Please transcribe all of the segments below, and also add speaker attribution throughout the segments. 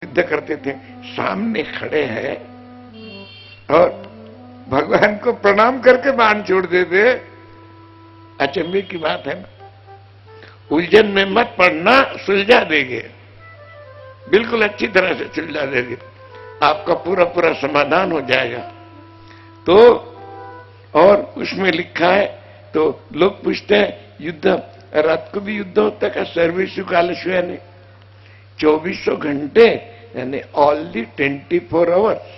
Speaker 1: युद्ध करते थे, सामने खड़े हैं और भगवान को प्रणाम करके बाण छोड़ देते। अचंभे की बात है ना, उलझन में मत पड़ना, सुलझा देंगे, बिल्कुल अच्छी तरह से सुलझा देंगे, आपका पूरा पूरा समाधान हो जाएगा। तो और उसमें लिखा है, तो लोग पूछते हैं युद्ध रात को भी युद्ध होता है क्या? सर्वेषु कालेषु यानी 2400 घंटे, यानी ऑनली 24 आवर्स।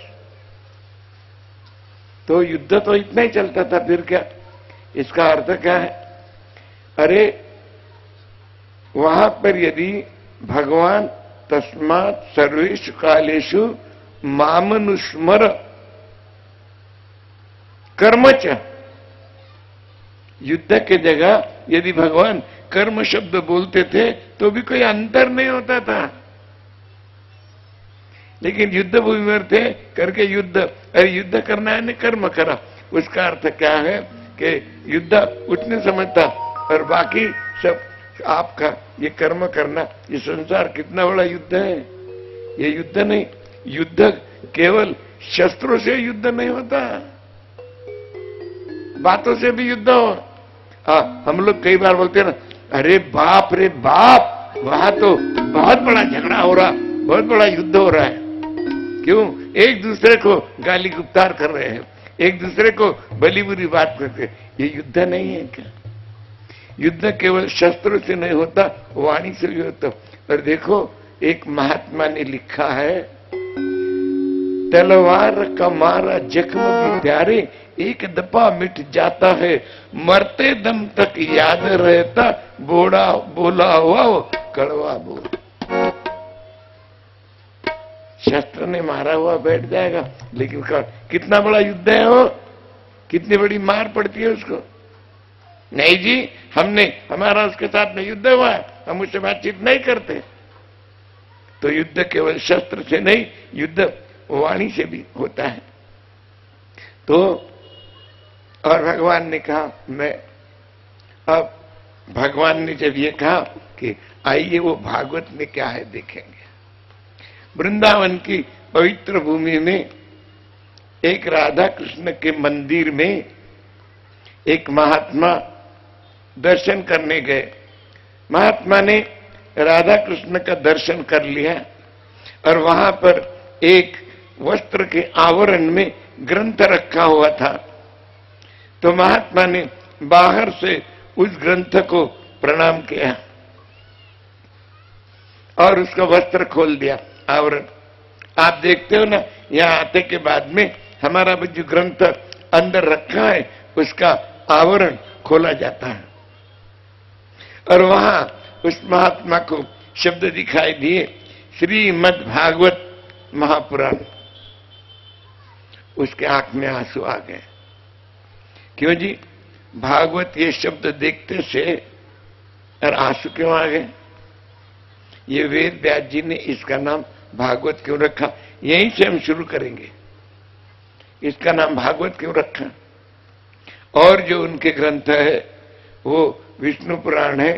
Speaker 1: तो युद्ध तो इतना ही चलता था, फिर क्या? इसका अर्थ क्या है? अरे वहां पर यदि भगवान तस्मात् सर्वेषु कालेषु मामनुस्मर कर्मच, युद्ध के जगह यदि भगवान कर्म शब्द बोलते थे तो भी कोई अंतर नहीं होता था, लेकिन युद्ध भूमि में थे करके युद्ध, अरे युद्ध करना है ने कर्म करा। उसका अर्थ क्या है कि युद्ध उतने समझता और बाकी सब आपका ये कर्म करना। ये संसार कितना बड़ा युद्ध है, ये युद्ध नहीं, युद्ध केवल शस्त्रों से युद्ध नहीं होता, बातों से भी युद्ध हो। हम लोग कई बार बोलते हैं ना, अरे बाप रे बाप, वहां तो बहुत बड़ा झगड़ा हो रहा, बहुत बड़ा युद्ध हो रहा है। क्यों? एक दूसरे को गाली गुप्तार कर रहे हैं, एक दूसरे को भली बुरी बात करते हैं। ये युद्ध नहीं है क्या? युद्ध केवल शस्त्रों से नहीं होता, वाणी से भी होता। और देखो एक महात्मा ने लिखा है, तलवार का मारा जख्म भी प्यारे, एक दफा मिट जाता है, मरते दम तक याद रहता, बोला हुआ वो कड़वा बोल। शस्त्र ने मारा हुआ बैठ जाएगा, लेकिन कितना बड़ा युद्ध है वो, कितनी बड़ी मार पड़ती है उसको। नहीं जी, हमारा उसके साथ में युद्ध हुआ है, हम उससे बातचीत नहीं करते। तो युद्ध केवल शस्त्र से नहीं, युद्ध वाणी से भी होता है। तो और भगवान ने कहा, मैं अब भगवान ने जब ये कहा कि आइए वो भागवत में क्या है देखेंगे। वृंदावन की पवित्र भूमि में एक राधा कृष्ण के मंदिर में एक महात्मा दर्शन करने गए। महात्मा ने राधा कृष्ण का दर्शन कर लिया और वहां पर एक वस्त्र के आवरण में ग्रंथ रखा हुआ था। तो महात्मा ने बाहर से उस ग्रंथ को प्रणाम किया और उसका वस्त्र खोल दिया, आवरण। आप देखते हो ना, यहां आते के बाद में हमारा जो ग्रंथ अंदर रखा है उसका आवरण खोला जाता है और वहां उस महात्मा को शब्द दिखाई दिए, श्रीमद् भागवत महापुराण। उसके आंख में आंसू आ गए। क्यों जी? भागवत ये शब्द देखते से और आंसू क्यों आ गए? ये वेद व्यास जी ने इसका नाम भागवत क्यों रखा? यहीं से हम शुरू करेंगे। इसका नाम भागवत क्यों रखा? और जो उनके ग्रंथ है वो विष्णु पुराण है,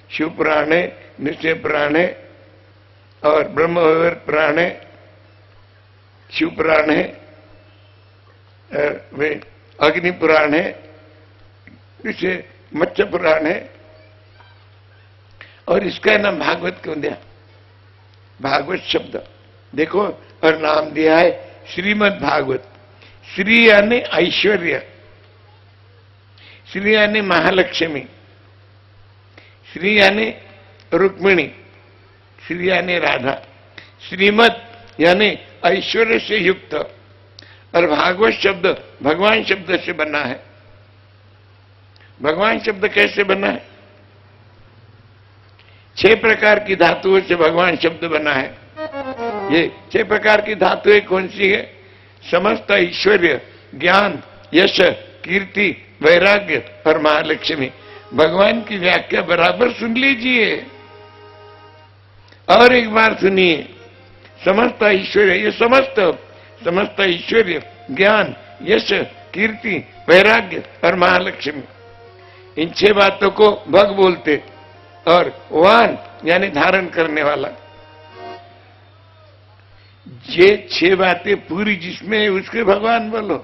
Speaker 1: शिव पुराण है, निश्चय पुराण है और ब्रह्मवैवर्त पुराण है, शिव पुराण है, वे अग्नि पुराण है, इसे मत्स्य पुराण है। और इसका नाम भागवत क्यों दिया? भागवत शब्द देखो, और नाम दिया है श्रीमद् भागवत। श्री यानी ऐश्वर्य, श्री यानी महालक्ष्मी, श्री यानी रुक्मिणी, श्री यानी राधा, श्रीमद् यानी ऐश्वर्य से युक्त। और भागवत शब्द भगवान शब्द से बना है। भगवान शब्द कैसे बना है? 6 प्रकार की धातुओं से भगवान शब्द बना है। ये 6 प्रकार की धातुएं कौन सी है? समस्त ऐश्वर्य, ज्ञान, यश, कीर्ति, वैराग्य और महालक्ष्मी। भगवान की व्याख्या बराबर सुन लीजिए और एक बार सुनिए। समस्त ऐश्वर्य, ये समस्त ऐश्वर्य, ज्ञान, यश, कीर्ति, वैराग्य और महालक्ष्मी, इन 6 बातों को भग बोलते। और वान यानी धारण करने वाला। ये 6 बातें पूरी जिसमें है उसके भगवान बोलो।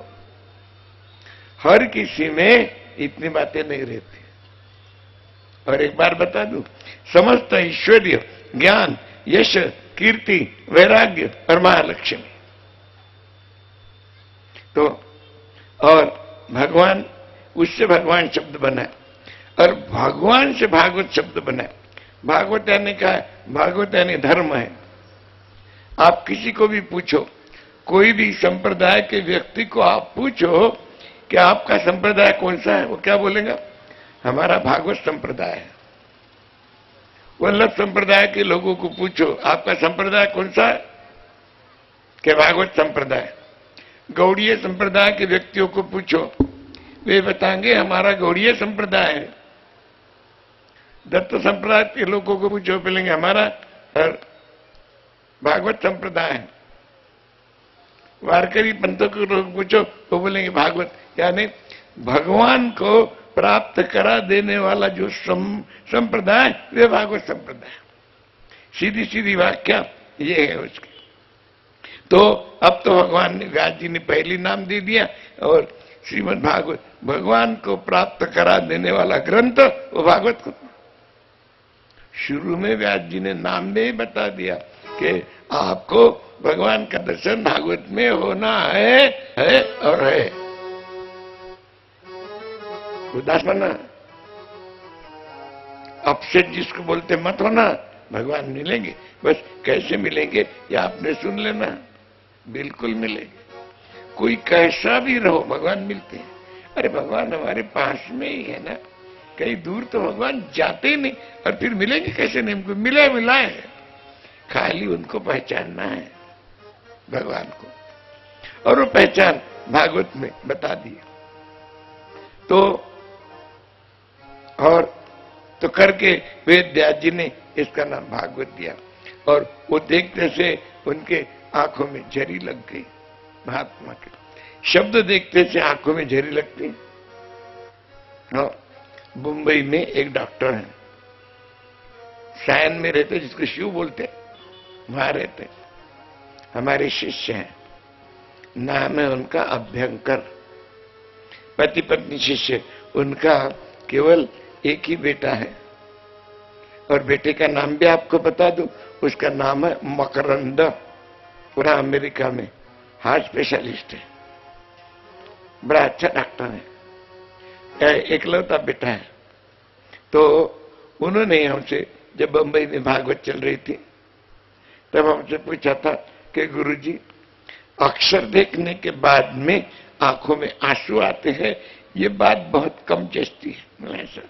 Speaker 1: हर किसी में इतनी बातें नहीं रहती। और एक बार बता दूं, समस्त ऐश्वर्य, ज्ञान, यश, कीर्ति, वैराग्य और महालक्ष्मी, तो और भगवान, उससे भगवान शब्द बना और भगवान से भागवत शब्द बना। भागवत यानी क्या है? भागवत यानी धर्म है। आप किसी को भी पूछो, कोई भी संप्रदाय के व्यक्ति को आप पूछो कि आपका संप्रदाय कौन सा है, वो क्या बोलेगा? हमारा भागवत संप्रदाय है। वल्लभ संप्रदाय के लोगों को पूछो आपका संप्रदाय कौन सा है, कि भागवत संप्रदाय। गौड़ीय संप्रदाय के व्यक्तियों को पूछो, वे बताएंगे हमारा गौड़ीय संप्रदाय है। दत्त संप्रदाय के लोगों को पूछो, बोलेंगे हमारा भागवत संप्रदाय है। वारकरी पंथों के लोग पूछो, वो बोलेंगे भागवत। यानी भगवान को प्राप्त करा देने वाला जो संप्रदाय, वे भागवत संप्रदाय। सीधी सीधी व्याख्या ये है उसकी। तो अब तो भगवान ने, व्यास जी ने पहली नाम दे दिया, और श्रीमद् भागवत भगवान को प्राप्त करा देने वाला ग्रंथ, वो भागवत को शुरू में व्यास जी ने नाम में ही बता दिया कि आपको भगवान का दर्शन भागवत में होना है और है। उदास बना, अपसेट जिसको बोलते मत होना, भगवान मिलेंगे। बस कैसे मिलेंगे ये आपने सुन लेना, बिल्कुल मिलेंगे। कोई कैसा भी रहो भगवान मिलते हैं। अरे भगवान हमारे पास में ही है ना, कहीं दूर तो भगवान जाते ही नहीं, और फिर मिलेंगे कैसे? नहीं, हमको मिले मिलाए, खाली उनको पहचानना है भगवान को, और वो पहचान भागवत में बता दी। तो करके वेद व्यास जी ने इसका नाम भागवत दिया। और वो देखते से उनके आंखों में झरी लग गई। महात्मा के शब्द देखते से आंखों में झरी लगती। हाँ, मुंबई में एक डॉक्टर है, सायन में रहते, जिसको शिव बोलते, वहां रहते, हमारे शिष्य हैं। नाम है उनका अभ्यंकर, पति पत्नी शिष्य। उनका केवल एक ही बेटा है, और बेटे का नाम भी आपको बता दूं, उसका नाम है मकरंद। पूरा अमेरिका में हार्ट स्पेशलिस्ट है, बड़ा अच्छा डॉक्टर है, एकलौता बेटा है। तो उन्होंने हमसे, जब बंबई में भागवत चल रही थी, तब हमसे पूछा था कि गुरुजी, अक्षर देखने के बाद में आंखों में आंसू आते हैं, ये बात बहुत कम चलती है। ऐसा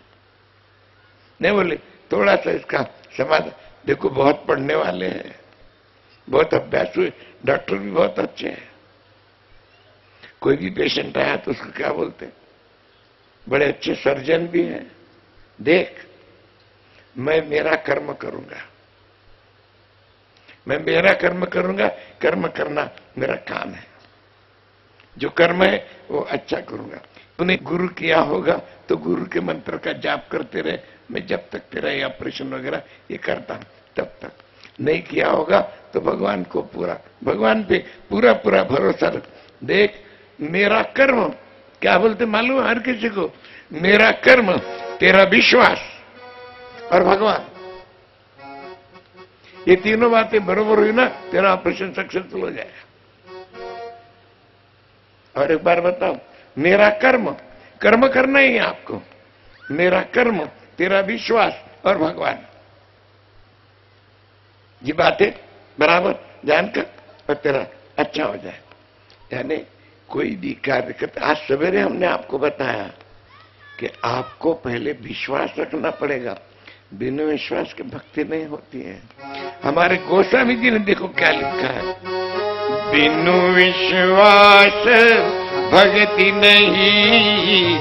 Speaker 1: नहीं बोले, थोड़ा सा इसका समाधान देखो, बहुत पढ़ने वाले हैं, बहुत अभ्यास हुए, डॉक्टर भी बहुत अच्छे हैं। कोई भी पेशेंट आया तो उसको क्या बोलते, बड़े अच्छे सर्जन भी हैं। देख, मैं मेरा कर्म करूंगा, मैं मेरा कर्म करूंगा, कर्म करना मेरा काम है, जो कर्म है वो अच्छा करूंगा। तूने गुरु किया होगा तो गुरु के मंत्र का जाप करते रहे, मैं जब तक तेरा ये ऑपरेशन वगैरह ये करता हूं तब तक। नहीं किया होगा तो भगवान को भगवान पे पूरा पूरा भरोसा रख। देख, मेरा कर्म क्या बोलते मालूम है हर किसी को? मेरा कर्म, तेरा विश्वास और भगवान, ये तीनों बातें बरोबर हुई ना, तेरा ऑपरेशन सक्सेसफुल हो जाएगा। और एक बार बताओ, मेरा कर्म, कर्म करना ही है आपको, मेरा कर्म, तेरा विश्वास और भगवान, ये बातें बराबर जानकर और तेरा अच्छा हो जाए। यानी कोई भी कार्य करते, आज सवेरे हमने आपको बताया कि आपको पहले विश्वास रखना पड़ेगा, बिना विश्वास के भक्ति नहीं होती है। हमारे गोस्वामी जी ने देखो क्या लिखा है, बिनु विश्वास भक्ति नहीं,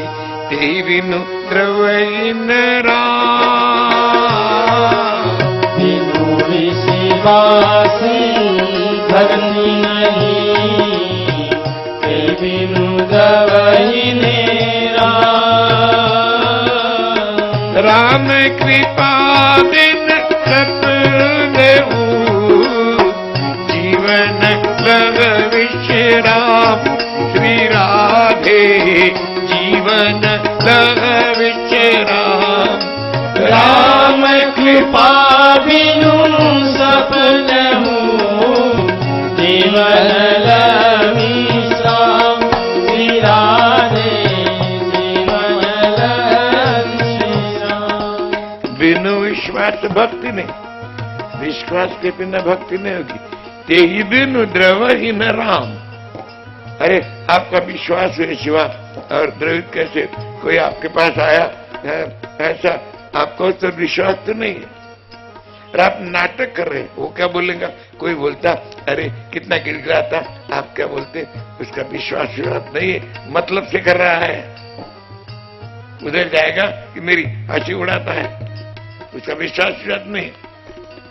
Speaker 1: ते बिनु द्रवहि न राम।
Speaker 2: बिनु विश्वास भक्ति नहीं, ते बिनु द्रवहि न राम।
Speaker 1: राम कृपा बिन सत देहु, जीव जीवन लग विश्राम, श्री राधे जीवन लग विश्राम।
Speaker 2: राम कृपा बिनु सफल हूँ, जीवन लग विश्राम, श्री राधे जीवन लग विश्राम।
Speaker 1: बिनु विश्वास भक्ति नहीं, विश्वास के बिना भक्ति नहीं होगी। ते ही बिनु द्रवहीन राम। अरे आपका विश्वास है शिवा और द्रवित कैसे? कोई आपके पास आया ऐसा, आपको तो विश्वास तो नहीं है और आप नाटक कर रहे हैं, वो क्या बोलेगा? कोई बोलता अरे कितना गिड़गिड़ाता, आप क्या बोलते? उसका विश्वास नहीं है, मतलब से कर रहा है। उधर जाएगा कि मेरी हंसी उड़ाता है, उसका विश्वास नहीं है।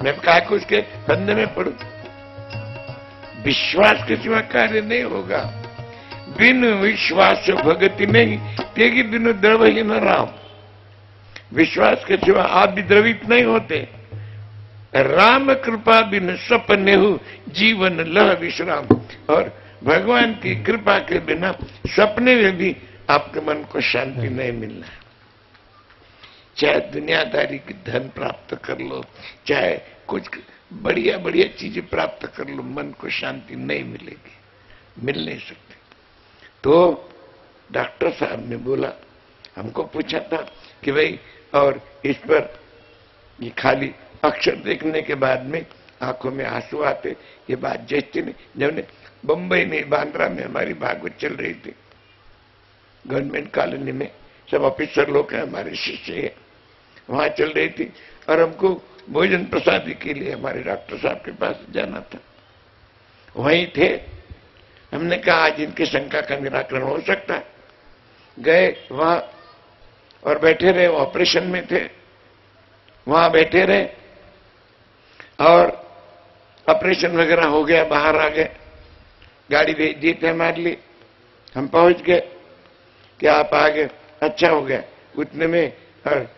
Speaker 1: मैं कहा कि उसके फंदे में पड़ू। विश्वास के सिवा कार्य नहीं होगा। बिन विश्वास भगति नहीं, तेगी बिनु द्रवहीन राम। विश्वास के सिवा आप भी द्रवित नहीं होते। राम कृपा बिन सपने हो, जीवन लह विश्राम। और भगवान की कृपा के बिना सपने में भी आपके मन को शांति नहीं मिलना। चाहे दुनियादारी की धन प्राप्त कर लो, चाहे कुछ बढ़िया बढ़िया चीजें प्राप्त कर लो, मन को शांति नहीं मिलेगी, मिल नहीं सकती। तो डॉक्टर साहब ने बोला, हमको पूछा था कि भाई और इस पर ये खाली अक्षर देखने के बाद में आंखों में आंसू आते, ये बात जैसे नहीं। जब बंबई में बांद्रा में हमारी भागवत चल रही थी, गवर्नमेंट कॉलोनी में सब ऑफिसर लोग हैं, हमारे शिष्य हैं, वहां चल रही थी और हमको भोजन प्रसादी के लिए हमारे डॉक्टर साहब के पास जाना था। वहीं थे, हमने कहा आज इनकी शंका का निराकरण हो सकता है। गए वहां और बैठे रहे, ऑपरेशन में थे, वहां बैठे रहे और ऑपरेशन वगैरह हो गया, बाहर आ गए, गाड़ी भेज दी थे हमारे लिए। हम पहुंच गए कि आप आ गए, अच्छा हो गया। उतने में और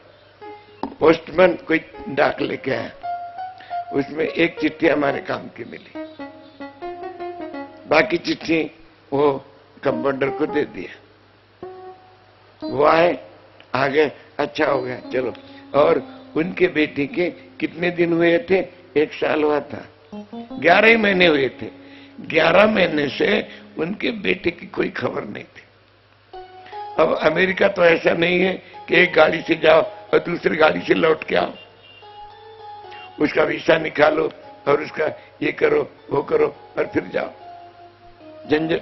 Speaker 1: पोस्टमैन कोई डाक लेके आया, उसमें एक चिट्ठी हमारे काम की मिली, बाकी चिट्ठी वो कंपाउंडर को दे दिया। वो आए, आ गए, अच्छा हो गया, चलो। और उनके बेटे के कितने दिन हुए थे? 1 साल हुआ था, 11 महीने हुए थे। 11 महीने से उनके बेटे की कोई खबर नहीं थी। अब अमेरिका तो ऐसा नहीं है कि एक गाड़ी से जाओ और दूसरी गाड़ी से लौट के आओ, उसका वीसा निकालो और उसका ये करो वो करो और फिर जाओ, झंझट।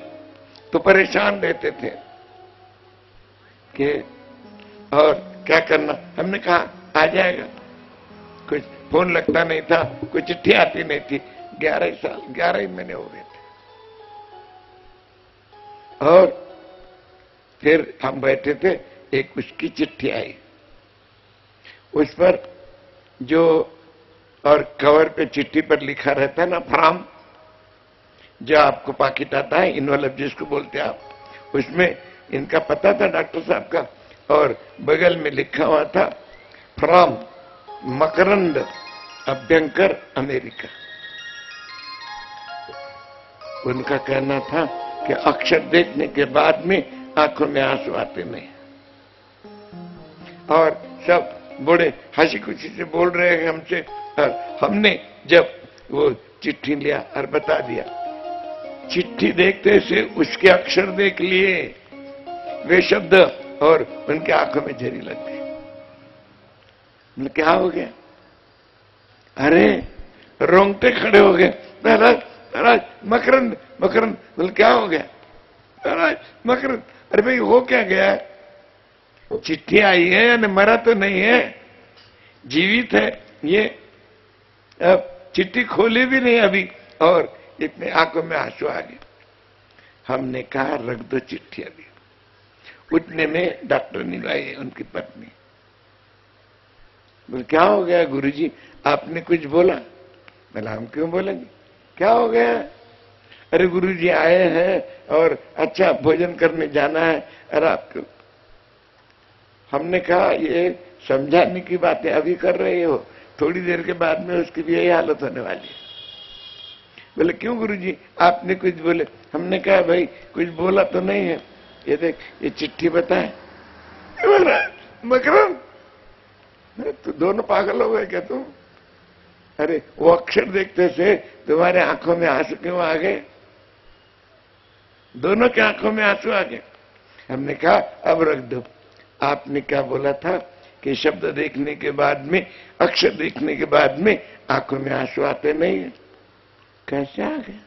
Speaker 1: तो परेशान रहते थे कि और क्या करना। हमने कहा आ जाएगा, कुछ फोन लगता नहीं था, कोई चिट्ठी आती नहीं थी। 11 साल 11 महीने हो गए थे। और फिर हम बैठे थे, एक उसकी चिट्ठी आई, उस पर जो और कवर पे चिट्ठी पर लिखा रहता है ना फ्राम, जो आपको पाकिट आता है, इनवॉल्व जिसको बोलते हैं आप, उसमें इनका पता था डॉक्टर साहब का, और बगल में लिखा हुआ था फ्रॉम मकरंद अभ्यंकर अमेरिका। उनका कहना था कि अक्षर देखने के बाद में आंखों में आंसू आते नहीं, और सब बड़े हंसी खुशी से बोल रहे हैं हमसे। और हमने जब वो चिट्ठी लिया और बता दिया, चिट्ठी देखते से उसके अक्षर देख लिए, वे शब्द, और उनके आंखों में झरी लग गई। क्या हो गया? अरे रोंगटे खड़े हो गए। महाराज महाराज मकरंद मकरंद, बोले क्या हो गया? महाराज मकरंद, अरे भाई हो क्या गया? चिट्ठी आई है या मरा तो नहीं है, जीवित है ये। अब चिट्ठी खोली भी नहीं अभी और इतने आंखों में आंसू आ गए। हमने कहा रख दो चिट्ठी अभी। उतने में डॉक्टर निभाई, उनकी पत्नी, बोले क्या हो गया गुरुजी, आपने कुछ बोला? बोला हम क्यों बोलेंगे, क्या हो गया? अरे गुरुजी आए हैं और अच्छा भोजन करने जाना है। अरे आपको, हमने कहा ये समझाने की बातें अभी कर रहे हो, थोड़ी देर के बाद में उसकी भी यही हालत होने वाली है। बोले क्यों गुरुजी, आपने कुछ बोले? हमने कहा भाई कुछ बोला तो नहीं है, ये देख ये चिट्ठी बताए। बोला मकरंद तो दोनों पागल हो गए क्या तुम? अरे वो अक्षर देखते से तुम्हारे आंखों में आंसू क्यों आ गए? दोनों के आंखों में आंसू आ गए। हमने कहा अब रख दो, आपने क्या बोला था कि शब्द देखने के बाद में, अक्षर देखने के बाद में आंखों में आंसू आते नहीं है। कैसे आ गए?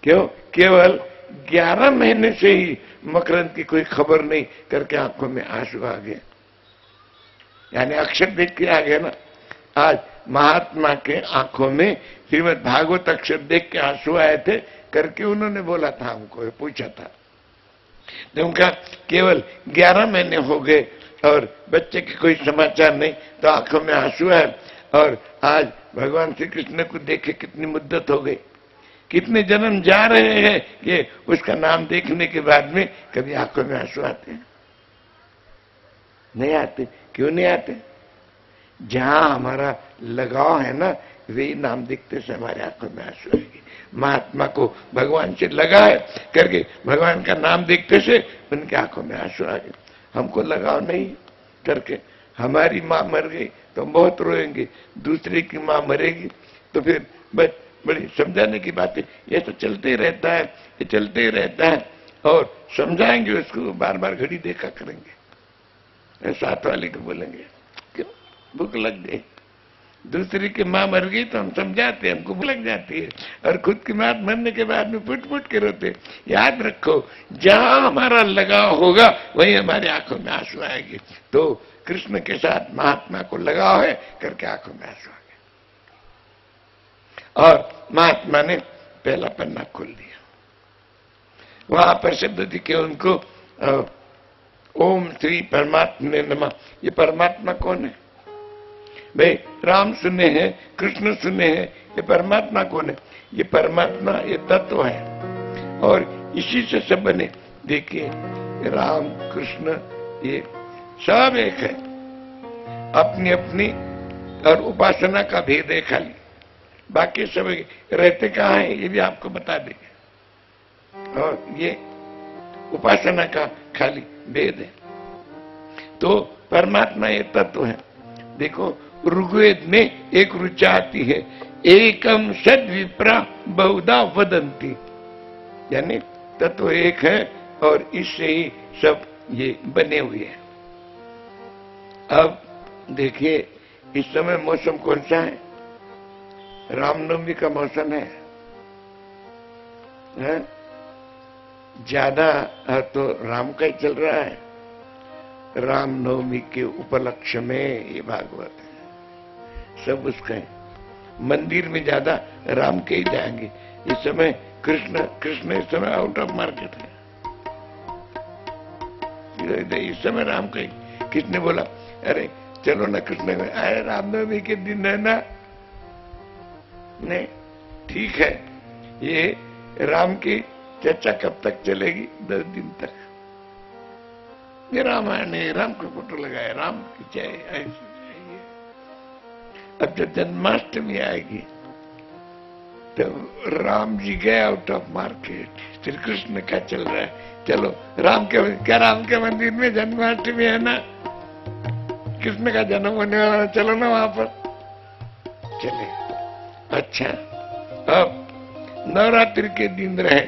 Speaker 1: क्यों? केवल 11 महीने से ही मकरंद की कोई खबर नहीं करके आंखों में आंसू आ गए, यानी अक्षर देख के आ गए ना। आज महात्मा के आंखों में श्रीमद् भागवत अक्षर देख के आंसू आए थे करके उन्होंने बोला था, हमको पूछा था। तो उनका केवल 11 महीने हो गए और बच्चे के कोई समाचार नहीं, तो आंखों में आंसू है। और आज भगवान श्री कृष्ण को देखे कितनी मुद्दत हो गई, कितने जन्म जा रहे हैं कि उसका नाम देखने के बाद में कभी आंखों में आंसू आते हैं? नहीं आते। क्यों नहीं आते? जहां हमारा लगाव है ना, वही नाम देखते से हमारे आंखों में आंसू आएगी। महात्मा को भगवान से लगा है करके भगवान का नाम देखते से उनके आंखों में आंसू आ गए। हमको लगाव नहीं करके, हमारी माँ मर गई तो हम बहुत रोएंगे, दूसरे की माँ मरेगी तो फिर बड़ी समझाने की बात है। ये तो चलते ही रहता है, ये चलते ही रहता है, और समझाएंगे उसको, बार बार घड़ी देखा करेंगे। साथ वाले को बोलेंगे क्यों भूख लग गई, दूसरी की माँ मर गई तो हम समझाते, हमको भूख लग जाती है, और खुद की माँ मरने के बाद में फुट फुट के रोते। याद रखो, जहां हमारा लगाव होगा वही हमारी आंखों में आंसू आएंगे। तो कृष्ण के साथ महात्मा को लगाव है करके आंखों में आंसू आ गए। और महात्मा ने पहला पन्ना खोल दिया, वहां पर शब्द दिखे उनको, ओम श्री परमात्मा नमः। ये परमात्मा कौन है भाई? राम सुने हैं, कृष्ण सुने हैं, ये परमात्मा कौन है? ये परमात्मा ये तत्व है, और इसी से सब बने। देखिए राम कृष्ण ये सब एक है, अपनी अपनी और उपासना का भेद है खाली, बाकी सब रहते कहाँ है ये भी आपको बता देंगे, और ये उपासना का खाली भेद है। तो परमात्मा ये तत्व है। देखो ऋग्वेद में एक ऋचा आती है, एकम सद विप्रा बहुधा वदंती, यानी तत्व एक है और इससे ही सब ये बने हुए हैं। अब देखिए इस समय मौसम कौन सा है? रामनवमी का मौसम है? ज्यादा तो राम का ही चल रहा है। रामनवमी के उपलक्ष्य में ये भागवत है, सब उसका है। मंदिर में ज्यादा राम के ही जाएंगे। इस समय कृष्ण इस समय आउट ऑफ मार्केट है, इस समय राम का ही। किसने बोला अरे चलो ना कृष्ण में आए, रामनवमी के दिन है ना? नहीं, ठीक है। ये राम की चर्चा कब तक चलेगी? 10 दिन तक। ये रामायण है, राम का फोटो लगाए, राम की जय, ऐसे चाहिए। अब जब जन्माष्टमी आएगी तो राम जी गए out of market, Shri Krishna का चल रहा है। चलो राम के मंदिर में जन्माष्टमी है ना, कृष्ण का जन्म होने वाला, चलो ना वहां पर चले। अच्छा, अब नवरात्रि के दिन रहे,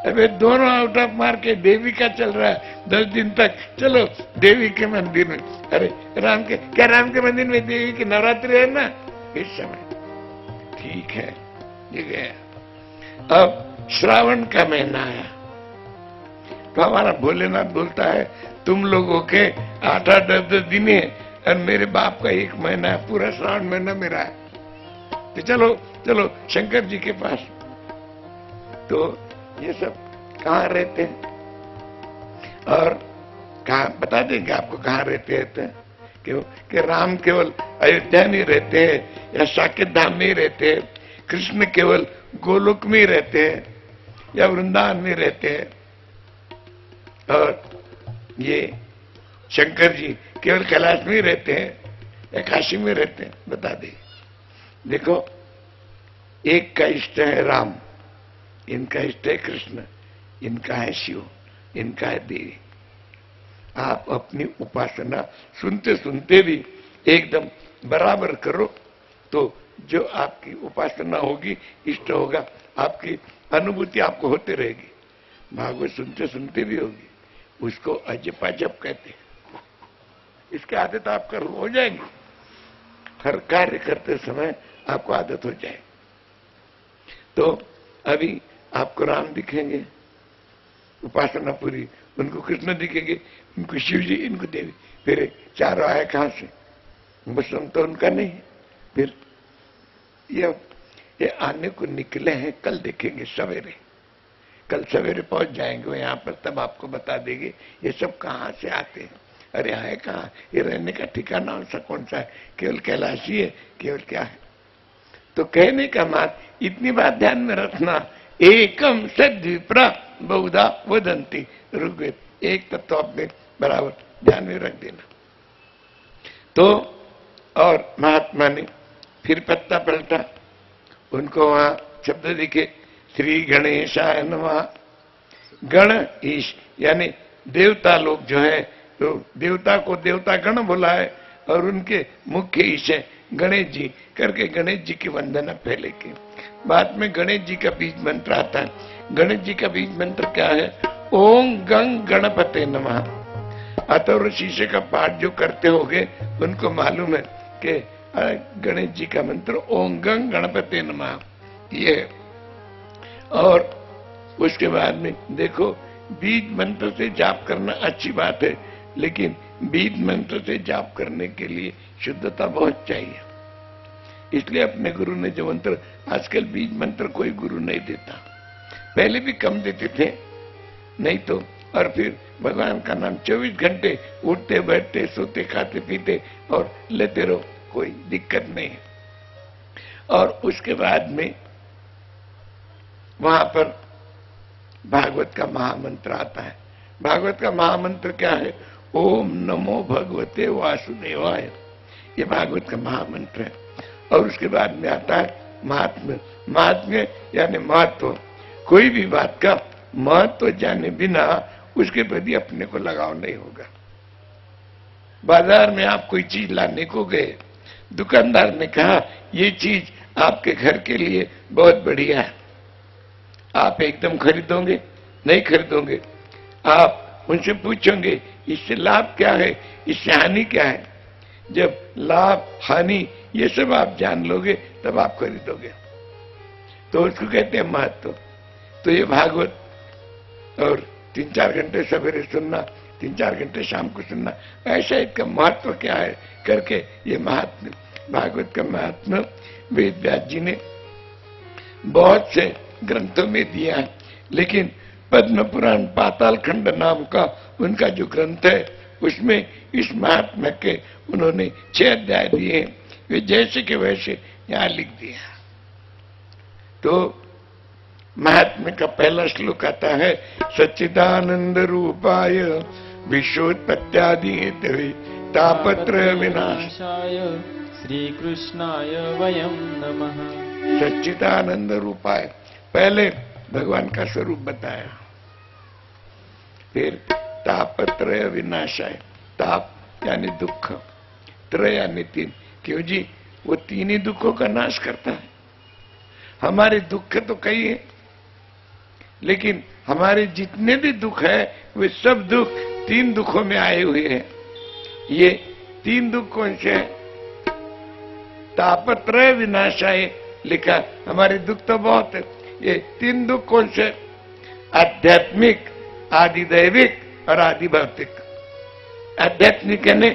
Speaker 1: अबे दोनों आउट ऑफ मार्केट, देवी का चल रहा है 10 दिन तक, चलो देवी के मंदिर में। अरे राम के मंदिर में देवी की नवरात्रि है ना इस समय? ठीक है, ये गया। अब श्रावण का महीना आया तो हमारा भोलेनाथ बोलता है तुम लोगों के 8-8, 10-10 दिन है और मेरे बाप का 1 महीना है, पूरा श्रावण महीना मेरा है, तो चलो शंकर जी के पास। तो ये सब कहाँ रहते हैं और कहाँ बता देंगे आपको कहाँ रहते हैं? क्यों कि राम केवल अयोध्या में रहते हैं या साकेत धाम में रहते हैं, कृष्ण केवल गोलोक में रहते हैं या वृंदावन में रहते हैं, और ये शंकर जी केवल कैलाश में रहते हैं या काशी में रहते हैं? बता दे। देखो एक का इष्ट है राम, इनका इष्ट है कृष्ण, इनका है शिव, इनका है देवी। आप अपनी उपासना सुनते सुनते भी एकदम बराबर करो तो जो आपकी उपासना होगी, इष्ट होगा, आपकी अनुभूति आपको होते रहेगी। भागवत सुनते सुनते भी होगी, उसको अजपा जप कहते हैं। इसकी आदत आपका हो जाएगी, हर कार्य करते समय आपको आदत हो जाएगी। तो अभी आपको राम दिखेंगे, उपासना पूरी, उनको कृष्ण दिखेंगे, उनको शिव जी, इनको देवी, फिर चारों आए कहां से? बस हम तो उनका नहीं है। फिर ये आने को निकले हैं, कल देखेंगे सवेरे, कल सवेरे पहुंच जाएंगे यहां पर, तब आपको बता देंगे ये सब कहां से आते हैं। अरे है कहां, ये रहने का ठिकाना कौन सा है? केवल कैलाशी है, केवल क्या है? तो कहने का बात, इतनी बात ध्यान में रखना, एकम सद्विप्रा बहुधा वदंती, ऋग्वेद, एक तत्व अपने बराबर ध्यान में रख देना। तो और महात्मा ने फिर पत्ता पलटा, उनको वहां शब्द दिखे, श्री गणेशाय नमः। गण ईश यानी देवता लोग जो है, तो देवता को देवता गण बोला है, और उनके मुख्य ईश है गणेश जी करके गणेश जी की वंदना पहले की। बाद में गणेश जी का बीज मंत्र आता है। गणेश जी का बीज मंत्र क्या है? ओम गंग गणपते नमः। अथर्व शीर्ष का पाठ जो करते होंगे उनको मालूम है कि गणेश जी का मंत्र ओम गंग गणपते नमः ये है। और उसके बाद में देखो, बीज मंत्र से जाप करना अच्छी बात है, लेकिन बीज मंत्र से जाप करने के लिए शुद्धता बहुत चाहिए। इसलिए अपने गुरु ने जो मंत्र, आजकल बीज मंत्र कोई गुरु नहीं देता, पहले भी कम देते थे, नहीं तो, और फिर भगवान का नाम 24 घंटे उठते बैठते सोते खाते पीते और लेते रहो, कोई दिक्कत नहीं है। और उसके बाद में वहां पर भागवत का महामंत्र आता है। भागवत का महामंत्र क्या है? ओम नमो भगवते वासुदेवाय, ये भागवत का महामंत्र है। और उसके बाद में आता है महात्म्य। महात्म्य यानी महत्व। कोई भी बात का महत्व जाने बिना उसके प्रति अपने को लगाव नहीं होगा। बाजार में आप कोई चीज लाने को गए, दुकानदार ने कहा ये चीज आपके घर के लिए बहुत बढ़िया है, आप एकदम खरीदोगे? नहीं खरीदोगे। आप उनसे पूछोगे इससे लाभ क्या है, इससे हानि क्या है। जब लाभ हानि ये सब आप जान लोगे तब आप खरीदोगे। तो उसको कहते हैं महत्व। तो ये भागवत, और 3-4 घंटे सवेरे सुनना, 3-4 घंटे शाम को सुनना, ऐसा इसका महत्व क्या है करके ये महात्म्य, भागवत का महात्म्य वेद व्यास जी ने बहुत से ग्रंथों में दिया है। लेकिन पद्म पुराण पाताल खंड नाम का उनका जो ग्रंथ है, उसमें इस महात्म्य के उन्होंने 6 अध्याय दिए हैं, वे जैसे के वैसे यहां लिख दिया। तो महात्म्य का पहला श्लोक आता है, सच्चिदानंद रूपाय विश्वोत्पत्त्यादि हेतवे तापत्रय विनाशाय
Speaker 2: श्री कृष्णाय वयम नमः।
Speaker 1: सच्चिदानंद रूपाय, पहले भगवान का स्वरूप बताया, फिर तापत्रय विनाशाय, ताप यानी दुख, त्रय यानी 3। क्यों जी? वो 3 ही दुखों का नाश करता है। हमारे दुख तो कई है, लेकिन हमारे जितने भी दुख है वे सब दुख 3 दुखों में आए हुए हैं। ये 3 दुख कौन से हैं? तापत्रय विनाशाय लिखा, हमारे दुख तो बहुत है। ये 3 दुख कौन से? आध्यात्मिक, आदिदैविक और आदि भौतिक। आध्यात्मिक यानी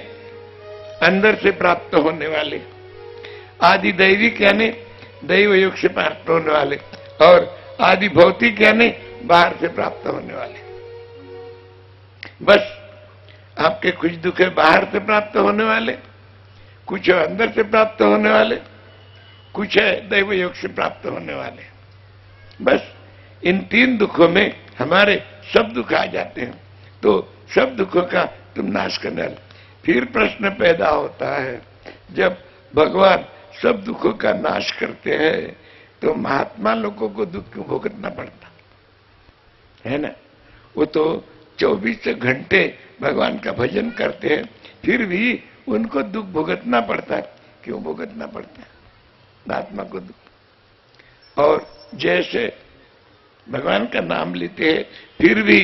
Speaker 1: अंदर से प्राप्त होने वाले, आदिदैविक यानी दैव योग से प्राप्त होने वाले, और आदि भौतिक यानी बाहर से प्राप्त होने वाले। बस आपके कुछ दुख है बाहर से प्राप्त होने वाले, कुछ है अंदर से प्राप्त होने वाले, कुछ है दैव योग से प्राप्त होने वाले। बस इन 3 दुखों में हमारे सब दुख आ जाते हैं। तो सब दुखों का तुम नाश करने वाले। फिर प्रश्न पैदा होता है, जब भगवान सब दुखों का नाश करते हैं तो महात्मा लोगों को दुख क्यों भुगतना पड़ता है ना? वो तो 24 घंटे भगवान का भजन करते हैं, फिर भी उनको दुख भुगतना पड़ता है। क्यों भुगतना पड़ता है महात्मा को दुख? और जैसे भगवान का नाम लेते हैं, फिर भी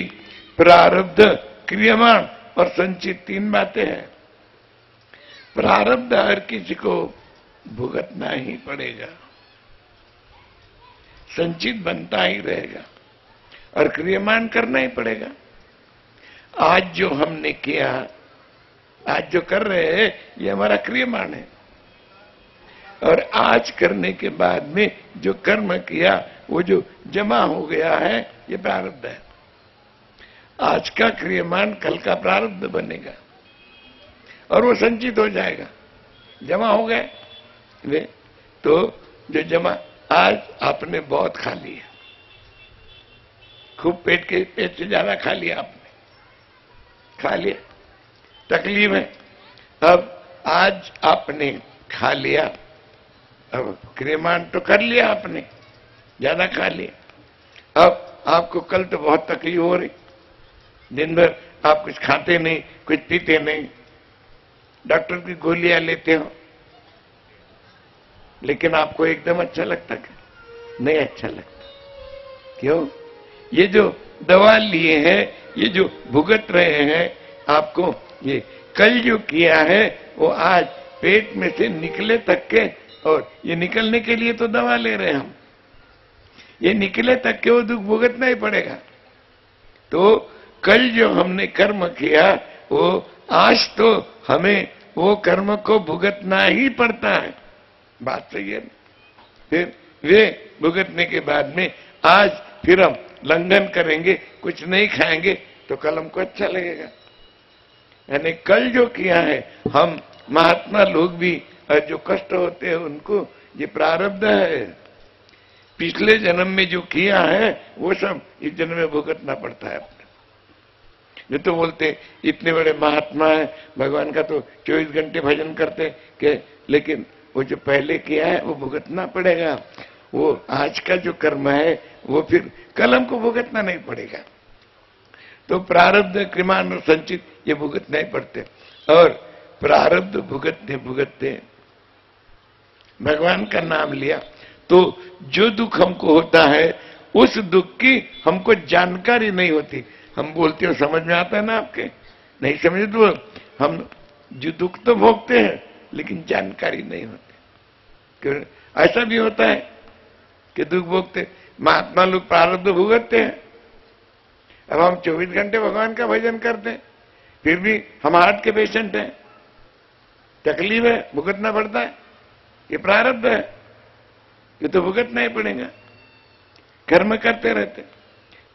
Speaker 1: प्रारब्ध, क्रियमाण और संचित 3 बातें हैं। प्रारब्ध हर किसी को भुगतना ही पड़ेगा, संचित बनता ही रहेगा और क्रियमाण करना ही पड़ेगा। आज जो हमने किया, आज जो कर रहे हैं, ये हमारा क्रियमाण है। और आज करने के बाद में जो कर्म किया, वो जो जमा हो गया है, ये प्रारब्ध है। आज का क्रियमाण कल का प्रारब्ध बनेगा और वो संचित हो जाएगा। जमा हो गए वे, तो जो जमा, आज आपने बहुत खा लिया, खूब पेट से ज्यादा खा लिया, आपने खा लिया, तकलीफ है। अब आज आपने खा लिया, अब क्रियमाण तो कर लिया आपने, ज्यादा खा लिया। अब आपको कल तो बहुत तकलीफ हो रही, दिन भर आप कुछ खाते नहीं, कुछ पीते नहीं, डॉक्टर की गोलियां लेते हो, लेकिन आपको एकदम अच्छा लगता क्या? नहीं अच्छा लगता। क्यों? ये जो दवा लिए हैं, ये जो भुगत रहे हैं आपको, ये कल जो किया है वो आज पेट में से निकले तक के, और ये निकलने के लिए तो दवा ले रहे हैं हम, ये निकले तक के वो दुख भुगतना ही पड़ेगा। तो कल जो हमने कर्म किया, वो आज तो हमें वो कर्म को भुगतना ही पड़ता है। बात सही है। फिर वे भुगतने के बाद में आज फिर हम लंघन करेंगे, कुछ नहीं खाएंगे, तो कल हमको अच्छा लगेगा। यानी कल जो किया है, हम महात्मा लोग भी, और जो कष्ट होते हैं उनको, ये प्रारब्ध है। पिछले जन्म में जो किया है वो सब इस जन्म में भुगतना पड़ता है अपने। ये तो बोलते इतने बड़े महात्मा है, भगवान का तो 24 घंटे भजन करते के, लेकिन वो जो पहले किया है वो भुगतना पड़ेगा। वो आज का जो कर्म है वो फिर कल हमको भुगतना नहीं पड़ेगा। तो प्रारब्ध, क्रियमाण और संचित ये भुगतना ही पड़ते। और प्रारब्ध भुगतते भुगतते भगवान का नाम लिया, तो जो दुख हमको होता है, उस दुख की हमको जानकारी नहीं होती। हम बोलते हो, समझ में आता है ना आपके? नहीं समझे तो हम जो दुख तो भोगते हैं, लेकिन जानकारी नहीं होती। क्यों? ऐसा भी होता है कि दुख भोगते, महात्मा लोग प्रारब्ध भुगतते हैं। अब हम 24 घंटे भगवान का भजन करते हैं, फिर भी हम हार्ट के पेशेंट हैं, तकलीफ है, भुगतना पड़ता है। ये प्रारब्ध है, ये तो भुगतना ही पड़ेगा। कर्म करते रहते,